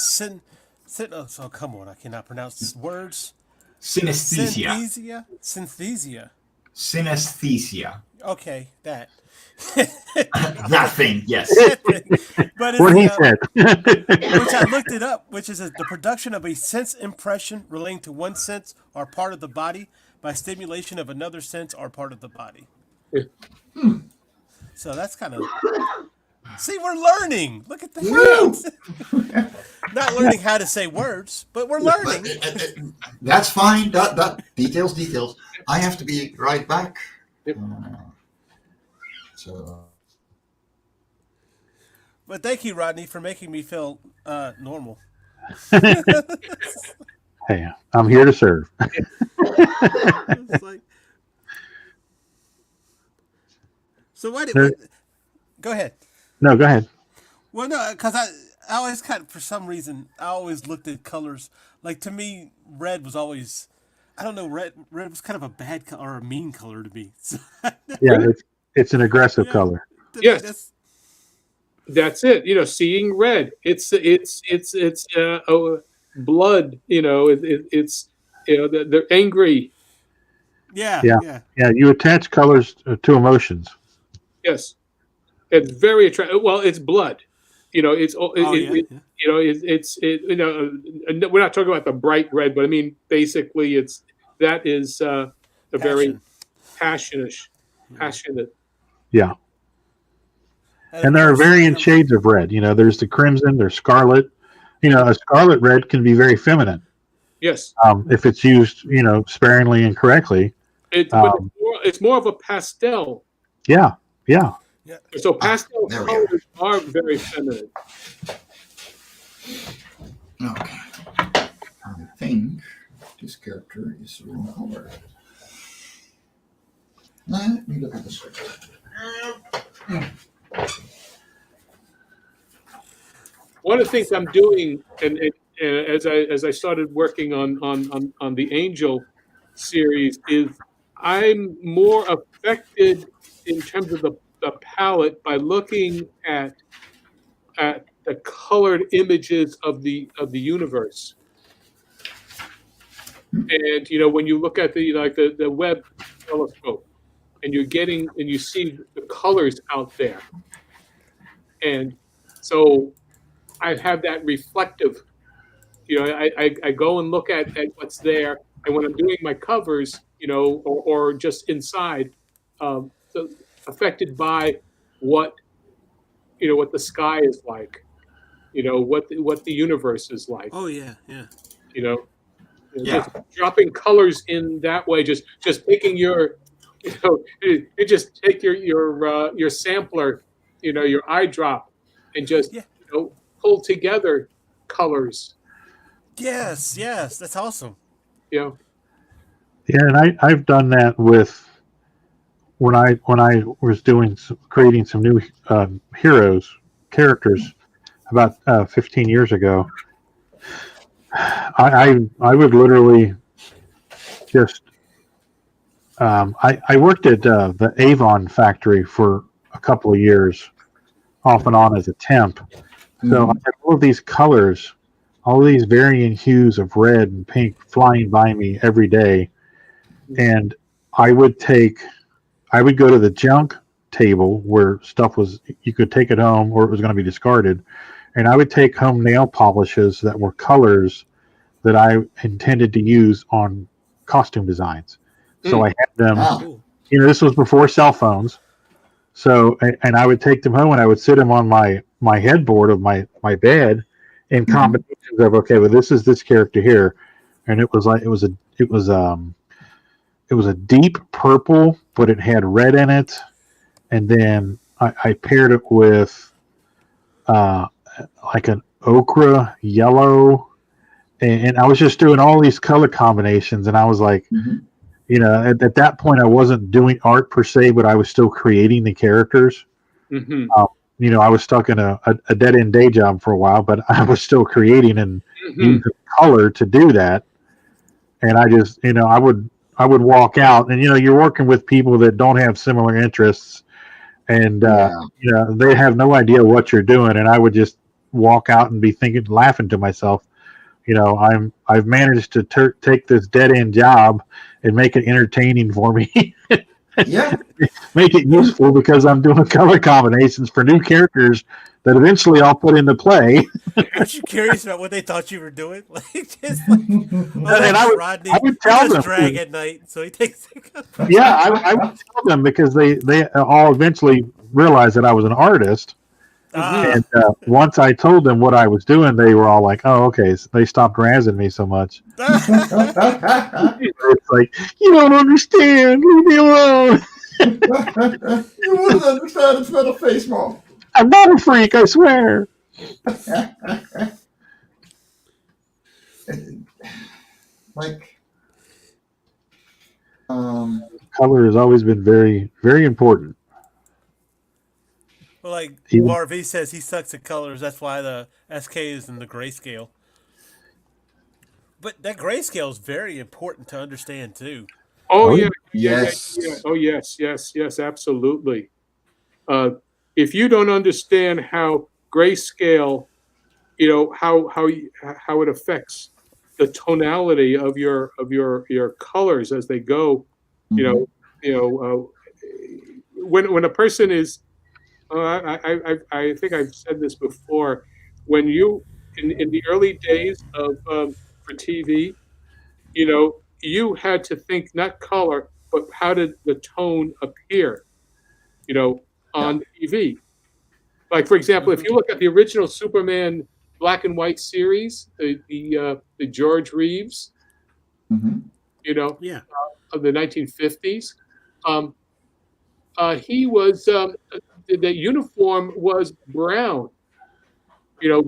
oh, come on, I cannot pronounce words. Synesthesia. Synthesia. Synesthesia. Okay, that. That thing, yes. But What he said. which I looked it up, which is the production of a sense impression relating to one sense or part of the body by stimulation of another sense or part of the body. So that's kind of. See, we're learning. Look at the Not learning how to say words, but we're learning. That's fine. That details. I have to be right back. Yep. But thank you, Rodney, for making me feel normal. Hey, I'm here to serve. It's like, so what? Go ahead. No, go ahead. Well, no, because I always for some reason, I always looked at colors. Like, to me, red was always, I don't know, red was kind of a bad color or a mean color to me. So, Yeah, it's an aggressive color. Yes. That's it. Seeing red, it's blood. It's they're angry. Yeah. You attach colors to emotions. Yes, it's very attractive. Well, it's blood. It's we're not talking about the bright red, but I mean basically that is a very passionate. Yeah. And there are varying shades of red. There's the crimson, there's scarlet. A scarlet red can be very feminine. Yes. If it's used, sparingly and correctly. It's more of a pastel. Yeah. So pastel colors are very feminine. Okay. I think this character is wrong color. Let me look at the script. One of the things I'm doing, and as I started working on the Angel series, is I'm more affected in terms of the palette by looking at the colored images of the universe. And when you look at the Webb telescope, and you see the colors out there, and so I have that reflective. I go and look at what's there, and when I'm doing my covers, or just inside, so affected by what the sky is like, what the universe is like. Oh yeah. Just dropping colors in that way, just taking your, you just take your sampler, your eye drop, and just pull together colors. Yes, that's awesome. Yeah, and I've done that with when I was creating some new characters about 15 years ago. I would literally just I worked at the Avon factory for a couple of years, off and on as a temp. So I had all of these colors, all of these varying hues of red and pink flying by me every day, and I would go to the junk table where stuff was you could take it home or it was going to be discarded, and I would take home nail polishes that were colors that I intended to use on costume designs. So I had them. Wow. This was before cell phones. So and I would take them home and I would sit them on my headboard of my bed in combinations of, okay, well, this is this character here, and it was a deep purple, but it had red in it, and then I paired it with like an ochre yellow, and I was just doing all these color combinations, and I was like, at that point I wasn't doing art per se, but I was still creating the characters. I was stuck in a dead end day job for a while, but I was still creating and using color to do that. And I just, I would walk out, and you're working with people that don't have similar interests, and they have no idea what you're doing, and I would just walk out and be laughing to myself. I've managed to take this dead end job and make it entertaining for me. Yeah. Make it useful because I'm doing color combinations for new characters that eventually I'll put into play. Aren't you curious about what they thought you were doing? And Rodney, I would tell them, drag at night, so he takes. Yeah, I would tell them because they all eventually realized that I was an artist. And once I told them what I was doing, they were all like, "Oh, okay." So they stopped razzing me so much. It's like, you don't understand. Leave me alone. You wouldn't understand. It's not a face mom. I'm not a freak, I swear. Color has always been very, very important. Well, like MarV says, he sucks at colors. That's why the SK is in the grayscale. But that grayscale is very important to understand too. Oh yeah, yes. yeah. Oh yes, absolutely. If you don't understand how grayscale, how it affects the tonality of your colors as they go, when a person is, I think I've said this before, when you in the early days of for TV, you had to think not color, but how did the tone appear, on TV. Like, for example, if you look at the original Superman black and white series, the George Reeves, of the 1950s, he was the uniform was brown,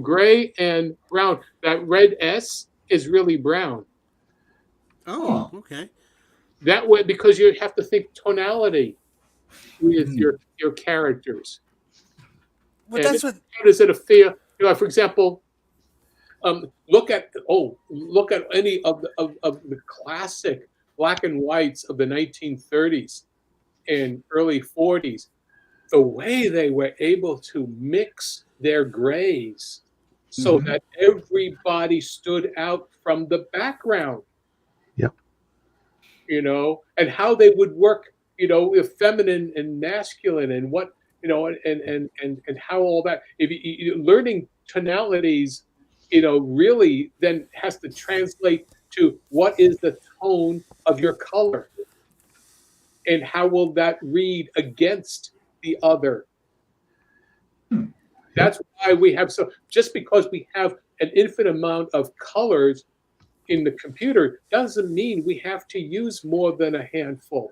gray and brown. That red S is really brown. Oh, okay. That way, because you have to think tonality with your characters. But that's what. How does it appear? For example, look at any of the classic black and whites of the 1930s and early 40s. The way they were able to mix their grays so that everybody stood out from the background. Yep. And how they would work, with feminine and masculine and what, and how all that. If you learning tonalities, really then has to translate to what is the tone of your color and how will that read against the other. That's why we have just because we have an infinite amount of colors in the computer doesn't mean we have to use more than a handful.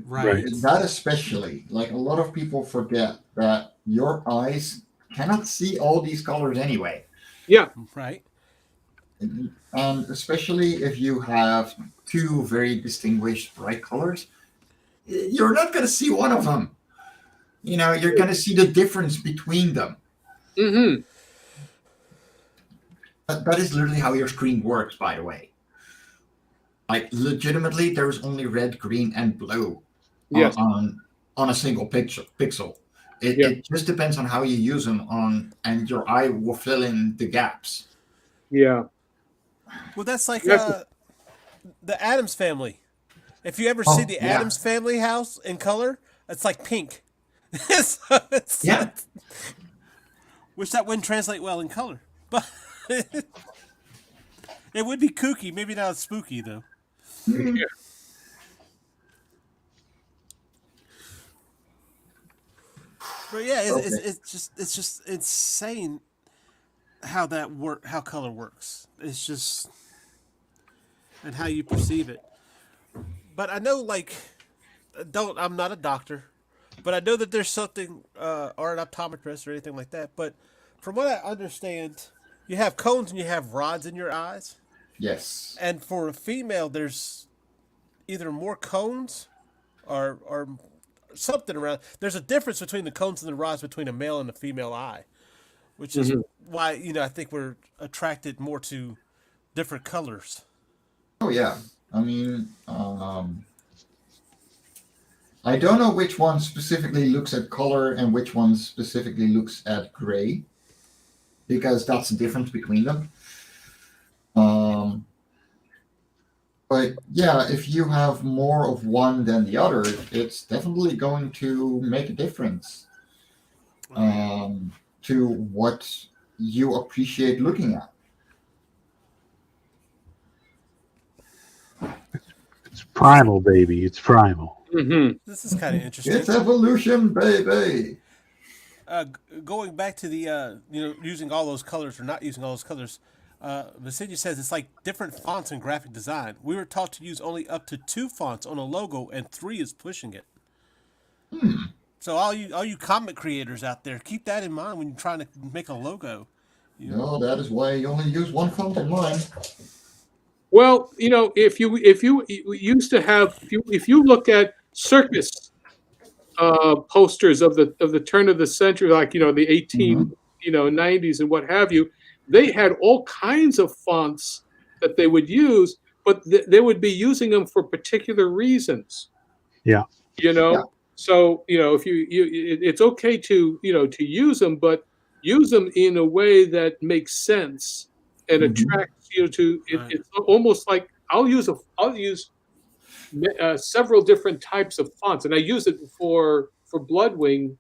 Right. That especially, like a lot of people forget that your eyes cannot see all these colors anyway. Yeah. Right. And especially if you have two very distinguished bright colors, you're not going to see one of them. You know, you're going to see the difference between them. Mm-hmm. That is literally how your screen works, by the way. Like, legitimately, there's only red, green, and blue Yes. on a single pixel. It just depends on how you use them and your eye will fill in the gaps. Yeah. Well, that's like the Addams Family. If you ever see the Addams Family house in color, it's like pink. Which that wouldn't translate well in color, but it would be kooky. Maybe not spooky though. Yeah. But yeah, it's just insane how how color works. It's just and how you perceive it. But I know, like, I'm not a doctor, but I know that there's something, or an optometrist or anything like that. But from what I understand, you have cones and you have rods in your eyes. Yes. And for a female, there's either more cones or something around. There's a difference between the cones and the rods between a male and a female eye, which is why, I think we're attracted more to different colors. Oh, yeah. I mean, I don't know which one specifically looks at color and which one specifically looks at gray, because that's the difference between them. But yeah, if you have more of one than the other, it's definitely going to make a difference to what you appreciate looking at. It's primal, baby. It's primal. Mm-hmm. This is kind of interesting. It's evolution, baby. Going back to the using all those colors or not using all those colors, Vasily says it's like different fonts in graphic design. We were taught to use only up to 2 fonts on a logo, and 3 is pushing it. So all you comic creators out there, keep that in mind when you're trying to make a logo. No, that is why you only use one font on mine. Well, if you used to have, if you look at circus posters of the turn of the century, like the 1890s and what have you, they had all kinds of fonts that they would use, but they would be using them for particular reasons. Yeah. So if it's okay to to use them, but use them in a way that makes sense and attracts you to it. Right. It's almost like I'll use several different types of fonts, and I use it for Bloodwing,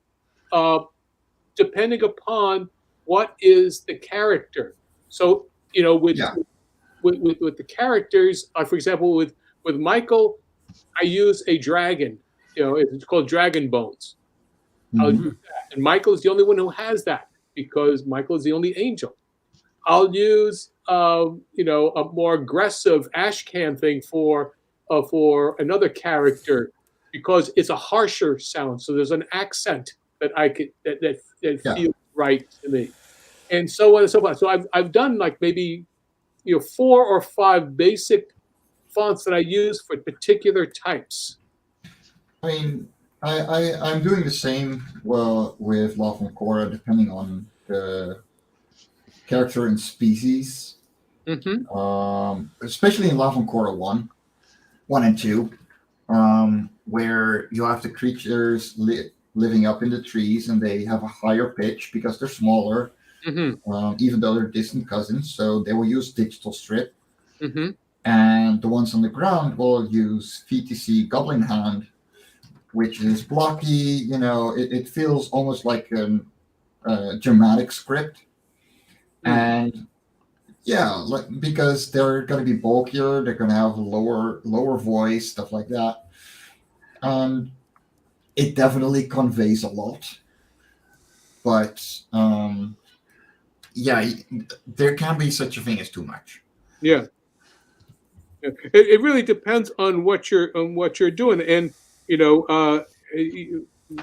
depending upon what is the character. So with the characters, for example, with Michael, I use a dragon. It's called Dragon Bones. I'll use that, and Michael is the only one who has that because Michael is the only angel. I'll use a more aggressive ashcan thing for another character because it's a harsher sound. So there's an accent that I could that feels right to me, and so on and so forth. So I've done like maybe 4 or 5 basic fonts that I use for particular types. I mean, I'm doing the same with Love and Korra, depending on the character and species. Especially in Love and Korra 1 and 2, where you have the creatures living up in the trees and they have a higher pitch because they're smaller, even though they're distant cousins. So they will use digital strip. And the ones on the ground will use VTC Goblin Hand, which is blocky. It feels almost like a dramatic script. And because they're going to be bulkier, they're going to have a lower voice, stuff like that. It definitely conveys a lot. But there can be such a thing as too much. Yeah. It really depends on what you're doing, and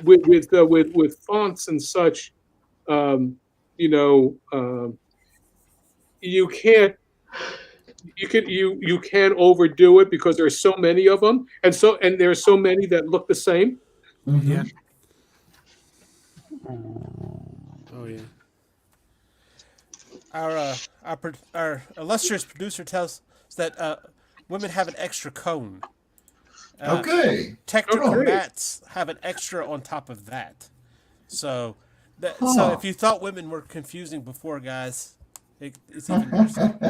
with fonts and such, you can't you can overdo it because there's so many of them, and there's so many that look the same. Mm-hmm. Yeah. Oh yeah. Our illustrious producer tells us that women have an extra cone. Okay. Technical Okay. mats have an extra on top of that. So, so Huh. if you thought women were confusing before, guys, it's even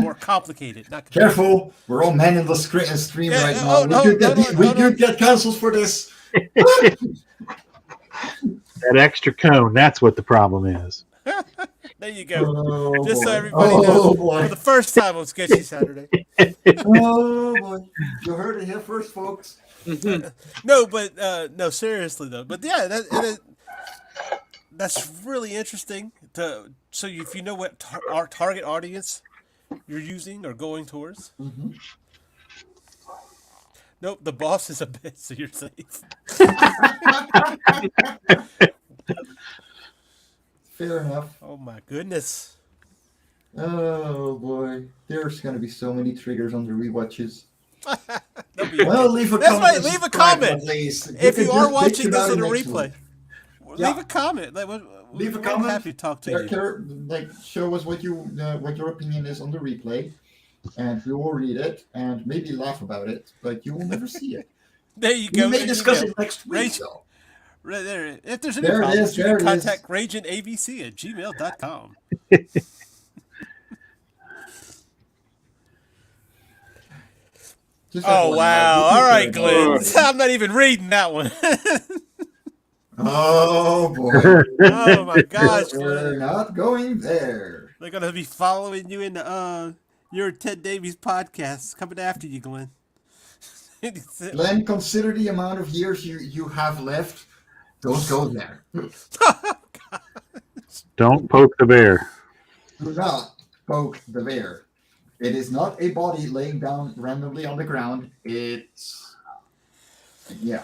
more complicated. Not confusing. Careful, we're all men in the stream Yeah, right oh, now. We no. could get cancelled for this. That extra cone, that's what the problem is. There you go. Oh, Just so boy. everybody Oh, knows, boy. for the first time on Sketchy Saturday. Oh boy, you heard it here first, folks. No, but no, seriously though. But yeah, that's really interesting. So if you know what our target audience you're using or going towards. Mm-hmm. Nope, the boss is a bit, so you're safe. Fair enough. Oh my goodness. Oh boy, there's gonna be so many triggers on the rewatches. That'll be Well, okay. leave a That's comment. right, and leave a subscribe comment. At least. If can you are just watching bitch this about on it the next replay, week. leave a comment. Leave a I'm comment. happy to talk to you. Show us what your opinion is on the replay, and we will read it and maybe laugh about it, but you will never see it. There you go. We may There you discuss go. it next week, Rage- though. Right there. If there's any There it problems, is, you there can it is. contact raginabc@gmail.com. Just that Oh one, wow! we All keep right, it Glenn. going. I'm not even reading that one. Oh boy, Oh my gosh, we're Glenn! not going there. They're gonna be following you in your Ted Davies podcast coming after you, Glenn. Glenn, consider the amount of years you have left. Don't go there. Don't poke the bear. Do not poke the bear. It is not a body laying down randomly on the ground. It's yeah.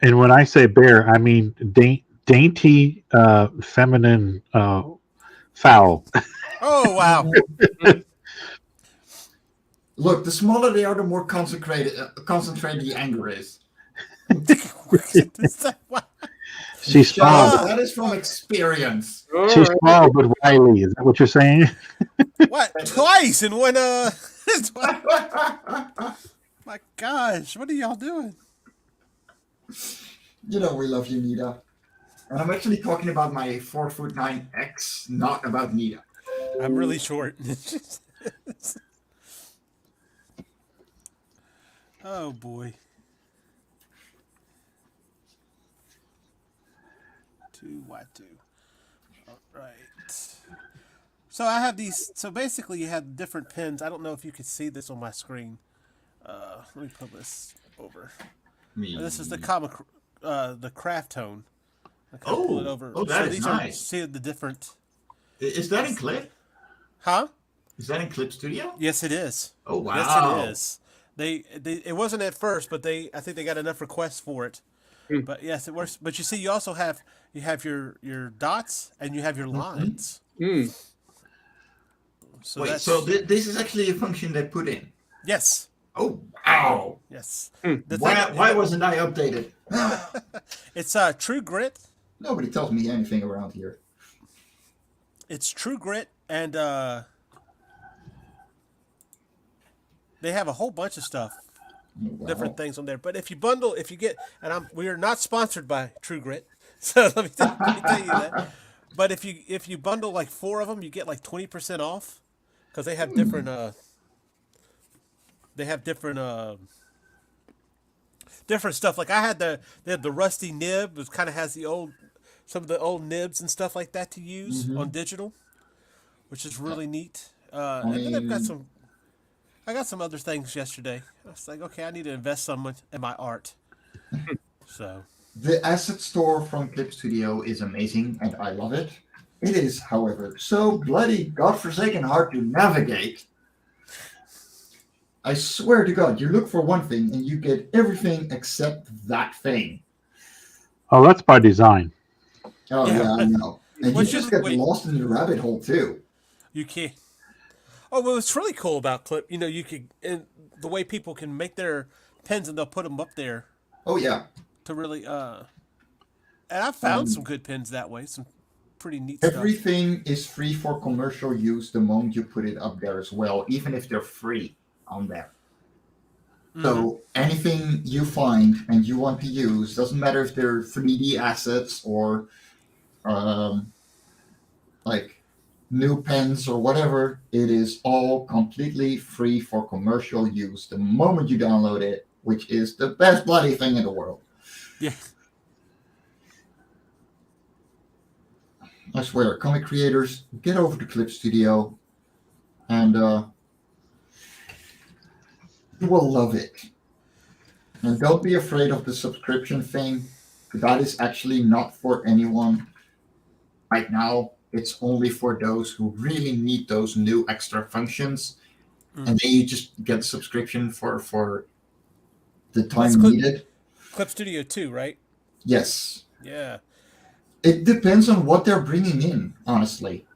And when I say bear, I mean dainty, feminine fowl. Oh wow! Look, the smaller they are, the more concentrated the anger is. Wow. She's Shut up. small. That is from experience. All She's right. small but wily. Is that what you're saying? What? Twice in one my gosh, what are y'all doing? You know we love you, Nita. And I'm actually talking about my 4'9" ex, not about Nita. I'm really short. Oh boy. 2Y2. All right. So I have these. So basically, you have different pins. I don't know if you can see this on my screen. Let me put this over. This is the the craft tone. I can pull it over. Oh, that so is these nice. See the different. Is that in Clip? Huh? Is that in Clip Studio? Yes, it is. Oh wow! Yes, it is. They it wasn't at first, but I think they got enough requests for it. But yes, it works. But you see, you also have your dots and you have your lines. So Wait, that's, so this is actually a function they put in? yes, Oh wow! yes. Why wasn't I updated? It's True Grit. Nobody tells me anything around here. It's True Grit, and they have a whole bunch of stuff. Wow. Different things on there. But if you bundle, if you get, and we are not sponsored by True Grit, so let me tell you that. But if you bundle like 4 of them, you get like 20% off because they have different different stuff. Like they had the rusty nib, which kind of has some of the old nibs and stuff like that to use on digital, which is really neat. And then they've got some. I got some other things yesterday. I was like, okay, I need to invest some in my art. So The asset store from Clip Studio is amazing, and I love it. It is, however, so bloody godforsaken hard to navigate. I swear to God, you look for one thing and you get everything except that thing. Oh, that's by design. Oh yeah, I know. And What you just you- get wait. lost in the rabbit hole too. you can't. Oh, well, what's really cool about Clip, you could, and the way people can make their pins and they'll put them up there Oh yeah. to really, and I've found some good pins that way, some pretty neat stuff. Everything is free for commercial use the moment you put it up there as well, even if they're free on there. So anything you find and you want to use, doesn't matter if they're 3D assets or like new pens or whatever, it is all completely free for commercial use the moment you download it, which is the best bloody thing in the world. Yeah. I swear, comic creators, get over to Clip Studio and you will love it. And don't be afraid of the subscription thing. That is actually not for anyone. Right now, it's only for those who really need those new extra functions. And then you just get a subscription for the time needed. Clip Studio 2, right? Yes. Yeah. It depends on what they're bringing in, honestly.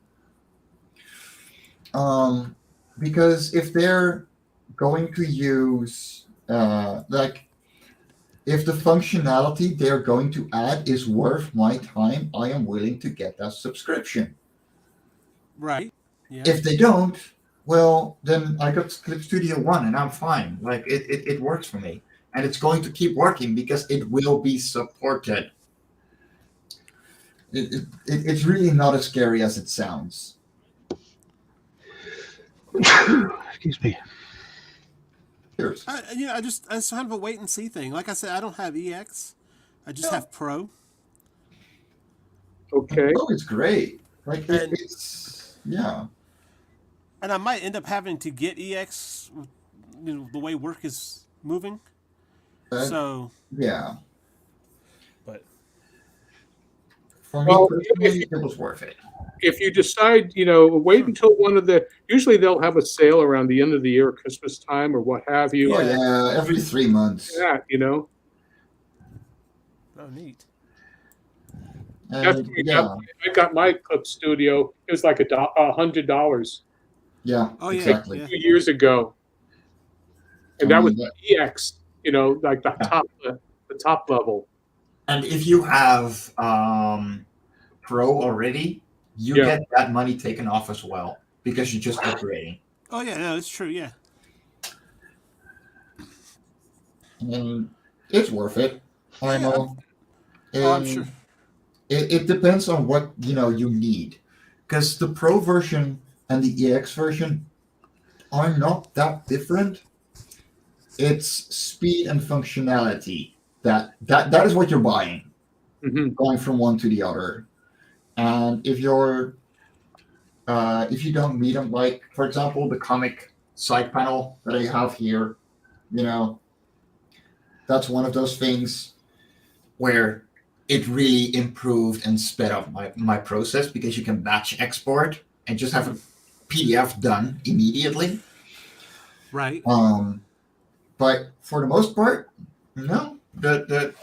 Because if they're going to use, if the functionality they're going to add is worth my time, I am willing to get that subscription. Right. Yeah. If they don't, well, then I got Clip Studio 1 and I'm fine. Like, it works for me. And it's going to keep working because it will be supported. It's really not as scary as it sounds. Excuse me. Cheers. It's kind of a wait and see thing. Like I said, I don't have EX. I just have Pro. Okay. Oh, it's great. Like, it's, yeah. And I might end up having to get EX, the way work is moving. So. Yeah. But. For me, personally, it was worth it. If you decide, wait until usually they'll have a sale around the end of the year, Christmas time, or what have you. Oh, yeah, every 3 months. Yeah, Oh, neat. I got my Clip Studio. It was like $100. Yeah, exactly. 2 years ago, and that was the EX. Like the top level. And if you have Pro already, you get that money taken off as well because you're just upgrading. Oh yeah, no, it's true. Yeah. And it's worth it. I know. I'm sure. It depends on what you need, because the Pro version and the EX version are not that different. It's speed and functionality that is what you're buying, going from one to the other. And if you don't need them, like for example the comic side panel that I have here, that's one of those things where it really improved and sped up my process because you can batch export and just have a PDF done immediately. Right. But for the most part, no, the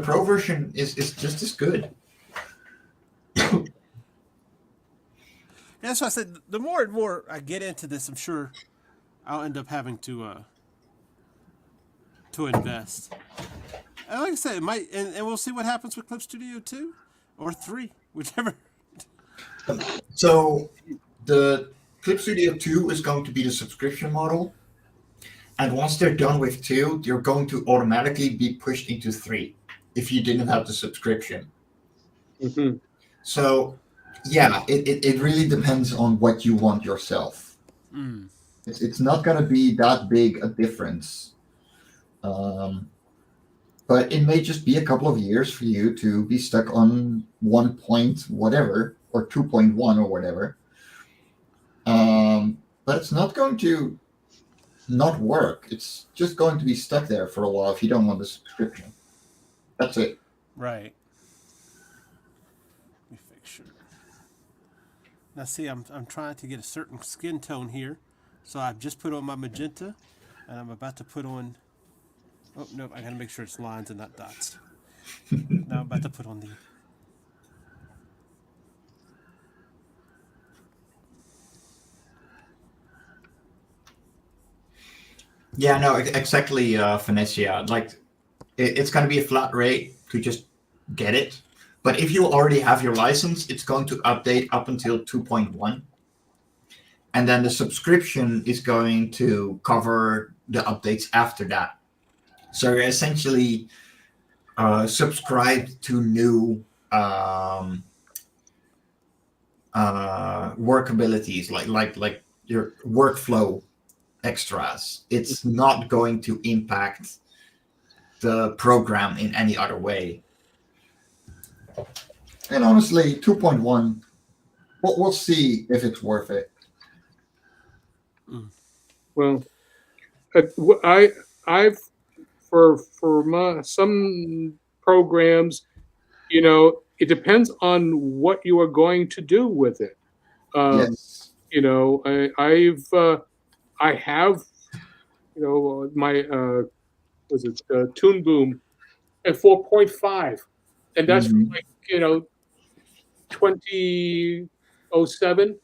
Pro version is just as good. Yeah, that's why I said the more and more I get into this, I'm sure I'll end up having to invest. And like I said, it might, and we'll see what happens with Clip Studio 2 or 3, whichever. So the Clip Studio 2 is going to be the subscription model. And once they're done with 2, you're going to automatically be pushed into 3 if you didn't have the subscription. So, yeah, it really depends on what you want yourself. It's not going to be that big a difference. But it may just be a couple of years for you to be stuck on 1 point whatever, or 2.1 or whatever. But it's not going to not work. It's just going to be stuck there for a while if you don't want the subscription. That's it. Right. Let me fix sure. Now see, I'm trying to get a certain skin tone here. So I've just put on my magenta and I'm about to put on, oh no, I gotta make sure it's lines and not dots. Now I'm about to put on the Yeah, no, exactly, Venetia. Like, it's going to be a flat rate to just get it. But if you already have your license, it's going to update up until 2.1. And then the subscription is going to cover the updates after that. So you're essentially subscribed to new work abilities, like your workflow extras. It's not going to impact the program in any other way. And honestly, 2.1, we'll see if it's worth it. Well, I've for some programs, it depends on what you are going to do with it. Yes. I have, my Toon Boom at 4.5, and that's from 2007,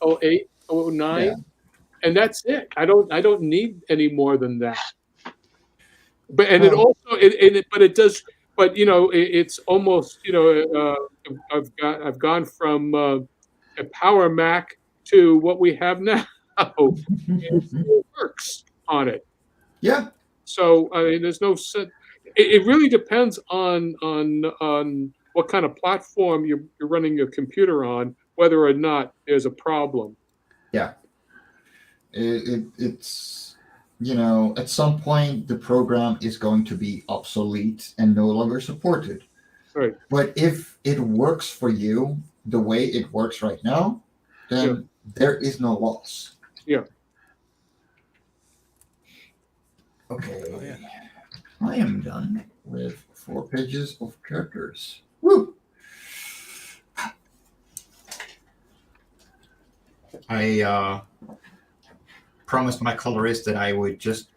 08, 09. Yeah. And that's it. I don't need any more than that. But it also it's almost I've gone from a Power Mac to what we have now. It works on it. Yeah. So I mean, there's no. It really depends on what kind of platform you're running your computer on, whether or not there's a problem. Yeah. It's at some point the program is going to be obsolete and no longer supported. Right. But if it works for you the way it works right now, then there is no loss. Yeah. Okay. Oh, yeah. I am done with 4 pages of characters. Woo! I promised my colorist that I would just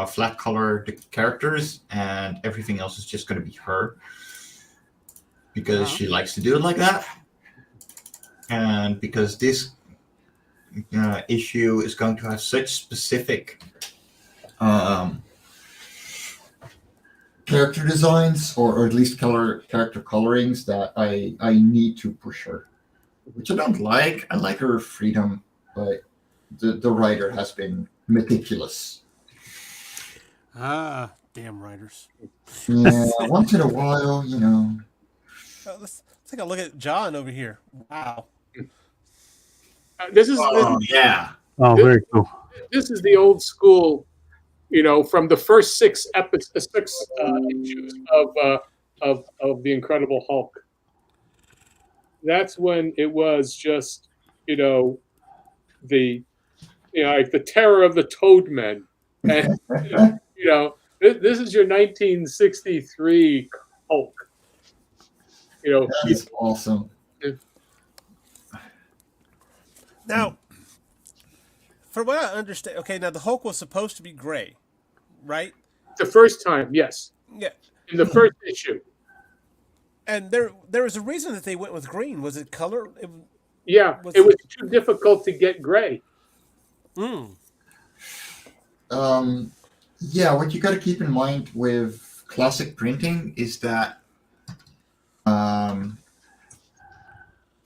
flat color the characters and everything else is just going to be her because she likes to do it like that. And because this issue is going to have such specific character designs or at least character colorings that I need to push her, which I don't like. I like her freedom, but the writer has been meticulous. Damn writers. Yeah, once in a while, Let's take a look at John over here. Wow. This is yeah. Oh, very cool. This is the old school, from the first 6 issues of the Incredible Hulk. That's when it was just, like the terror of the Toadmen, and this is your 1963 Hulk. That's awesome. Now, from what I understand, okay, now the Hulk was supposed to be gray, right? The first time, yes. Yeah. In the first issue. And there was a reason that they went with green. Was it color? It was too difficult to get gray. Yeah, what you got to keep in mind with classic printing is that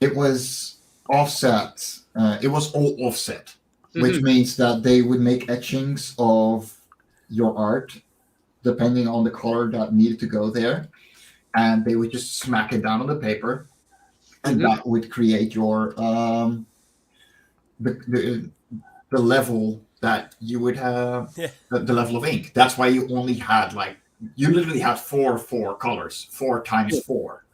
it was offset. It was all offset, which means that they would make etchings of your art depending on the color that needed to go there, and they would just smack it down on the paper, and that would create your the level that you would have, the level of ink. That's why you only had you literally had four colors, 4 times 4.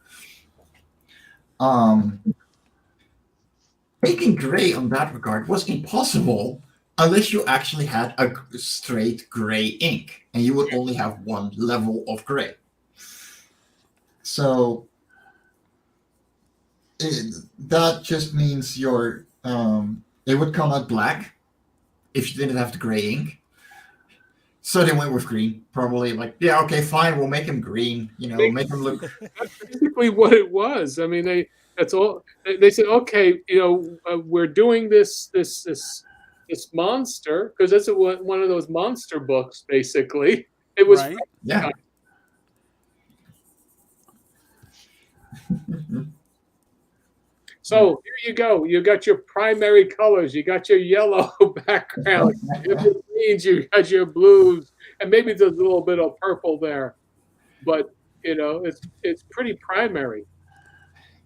Making gray on that regard was impossible unless you actually had a straight gray ink, and you would only have one level of gray. So that just means it would come out black if you didn't have the gray ink. So they went with green, probably okay, fine, we'll make him green, make him look. That's basically what it was. I mean, that's all. They said, okay, we're doing this this monster, because it's one of those monster books, basically. It was Right. Yeah. So here you go. You got your primary colors. You got your yellow background. You have your greens. You got your blues, and maybe there's a little bit of purple there, but it's pretty primary.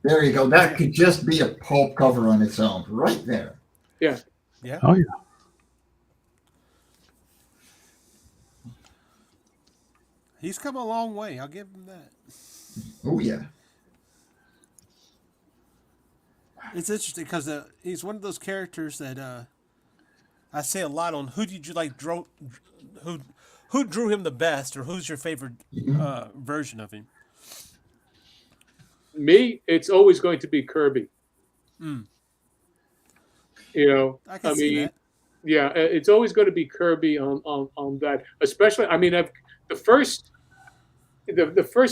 There you go. That could just be a pulp cover on its own, right there. Yeah. Yeah. Oh yeah. He's come a long way. I'll give him that. Oh yeah. It's interesting because he's one of those characters that I say a lot on. Who did you like? Who drew him the best, or who's your favorite version of him? Me, it's always going to be Kirby. Mm. I can I see mean, that. yeah, it's always going to be Kirby on that. Especially, I mean, the first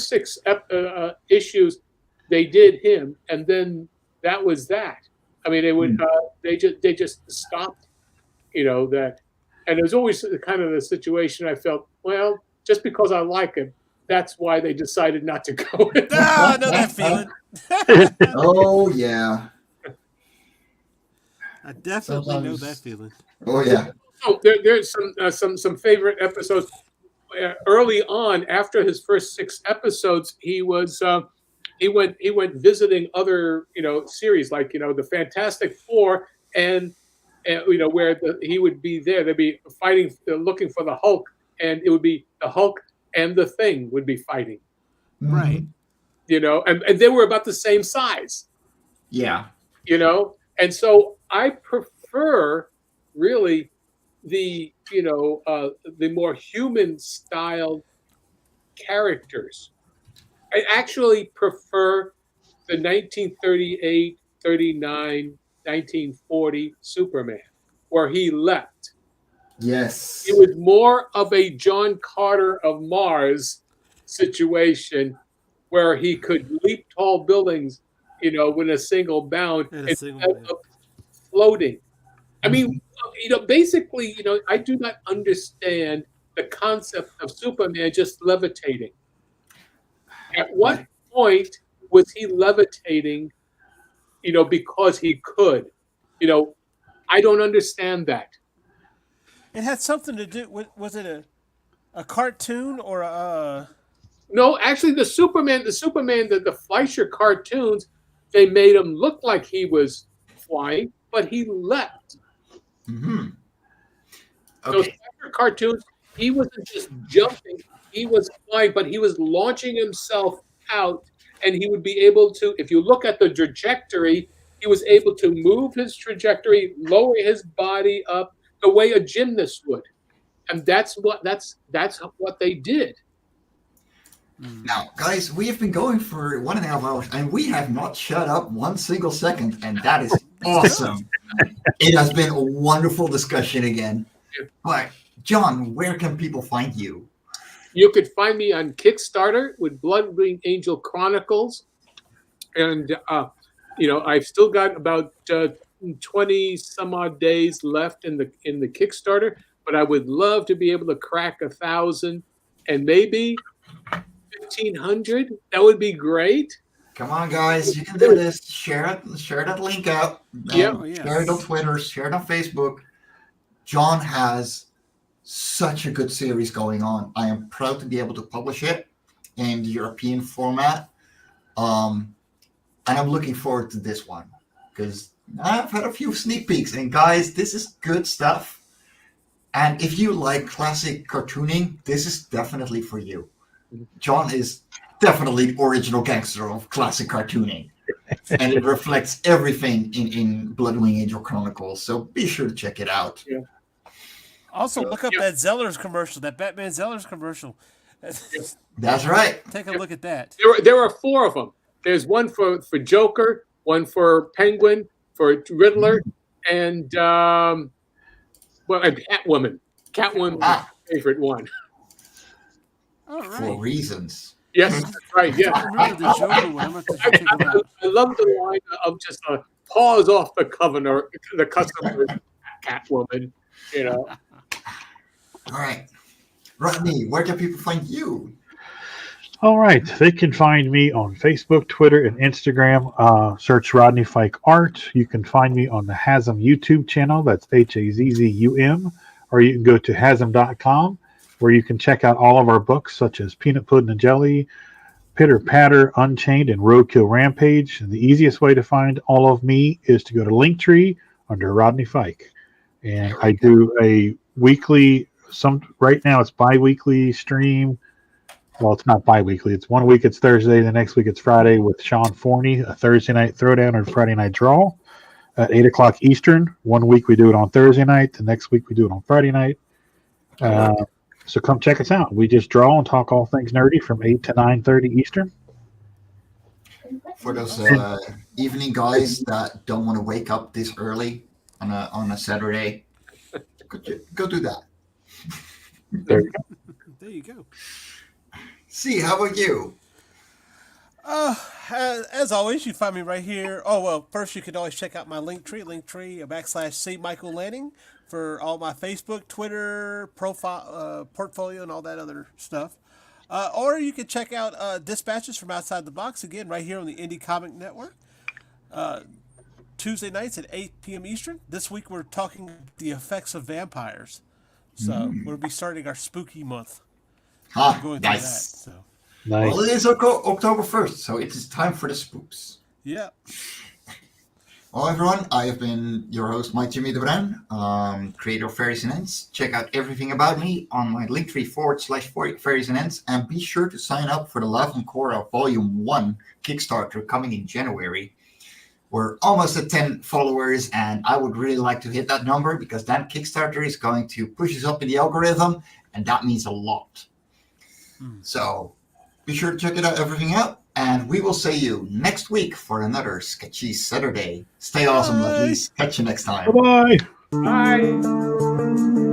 6 issues, they did him, and then that was that. I mean, they just stopped, that, and it was always kind of the situation. I felt, well, just because I like him, that's why they decided not to go with him. I know that feeling. Oh yeah. I definitely know that feeling. Oh yeah. Oh, there's some favorite episodes. Early on, after his first 6 episodes, he went visiting other series like the Fantastic Four and where he would be there. They'd be fighting, looking for the Hulk, and it would be the Hulk and the Thing would be fighting. Right. And they were about the same size. Yeah. And so I prefer really the more human style characters. I actually prefer the 1938, 39, 1940 Superman, where he left. Yes. It was more of a John Carter of Mars situation where he could leap tall buildings, with a single bound instead of floating. I mean, basically, I do not understand the concept of Superman just levitating. At what point was he levitating, because he could? I don't understand that. It had something to do with, was it a cartoon or a... No, actually, the Superman, the Fleischer cartoons, they made him look like he was flying, but he leapt. Mm-hmm. Those Okay. Fleischer cartoons, he wasn't just jumping, he was flying, but he was launching himself out, and he would be able to, if you look at the trajectory, he was able to move his trajectory, lower his body up the way a gymnast would. And that's what they did. Now, guys, we have been going for 1.5 hours, and we have not shut up one single second, and that is awesome. It has been a wonderful discussion again. But, John, where can people find you? You could find me on Kickstarter with Blood Green Angel Chronicles, and I've still got about 20 some odd days left in the Kickstarter. But I would love to be able to crack 1,000 and maybe 1,500. That would be great. Come on, guys, you can do this. Share that link out. Yeah. Share it on Twitter. Share it on Facebook. John has such a good series going on. I am proud to be able to publish it in the European format. And I'm looking forward to this one because I've had a few sneak peeks. And guys, this is good stuff. And if you like classic cartooning, this is definitely for you. John is definitely the original gangster of classic cartooning. And it reflects everything in Bloodwing Angel Chronicles. So be sure to check it out. Yeah. Also, look up that Zeller's commercial, that Batman Zeller's commercial. That's right. Take a look at that. There are 4 of them. There's one for Joker, one for Penguin, for Riddler, and and Catwoman. Catwoman, my favorite one. All right. For reasons. Yes, that's right. Yeah, I remember the Joker one. I'm going to check it out. I love the line of just paws off the customer. Catwoman, you know. All right. Rodney, where can people find you? All right. They can find me on Facebook, Twitter, and Instagram. Search Rodney Fyke Art. You can find me on the Hazm YouTube channel. That's HAZZUM. Or you can go to hazm.com, where you can check out all of our books, such as Peanut Pudding and Jelly, Pitter Patter, Unchained, and Roadkill Rampage. And the easiest way to find all of me is to go to Linktree under Rodney Fyke. And I do a weekly, right now it's bi-weekly stream. Well, it's not bi-weekly. It's 1 week it's Thursday, the next week it's Friday with Sean Forney, a Thursday night throwdown and Friday night draw at 8 o'clock Eastern. 1 week we do it on Thursday night. The next week we do it on Friday night. So come check us out. We just draw and talk all things nerdy from 8 to 9:30 Eastern. For those evening guys that don't want to wake up this early on a Saturday, go do that. There you go. There you go. See, how about you? As always, you find me right here. Oh, well, first you can always check out my Linktree / C Michael Lanning for all my Facebook, Twitter, profile, portfolio, and all that other stuff. Or you can check out Dispatches from Outside the Box, again, right here on the Indie Comic Network. Tuesday nights at 8 p.m. Eastern. This week we're talking the effects of vampires. So we'll be starting our spooky month. Going through Nice. that. So. Nice. Well, it is October 1st, so it is time for the spooks. Yeah. Well, everyone, I have been your host, Mike Jimmy de Bruin, creator of Fairies and Ends. Check out everything about me on my Linktree / Fairies and Ends, and be sure to sign up for the Love and Korra Volume 1 Kickstarter coming in January. We're almost at 10 followers, and I would really like to hit that number because that Kickstarter is going to push us up in the algorithm, and that means a lot. So be sure to check everything out, and we will see you next week for another Sketchy Saturday. Stay awesome, lovelies. Catch you next time. Bye-bye. Bye.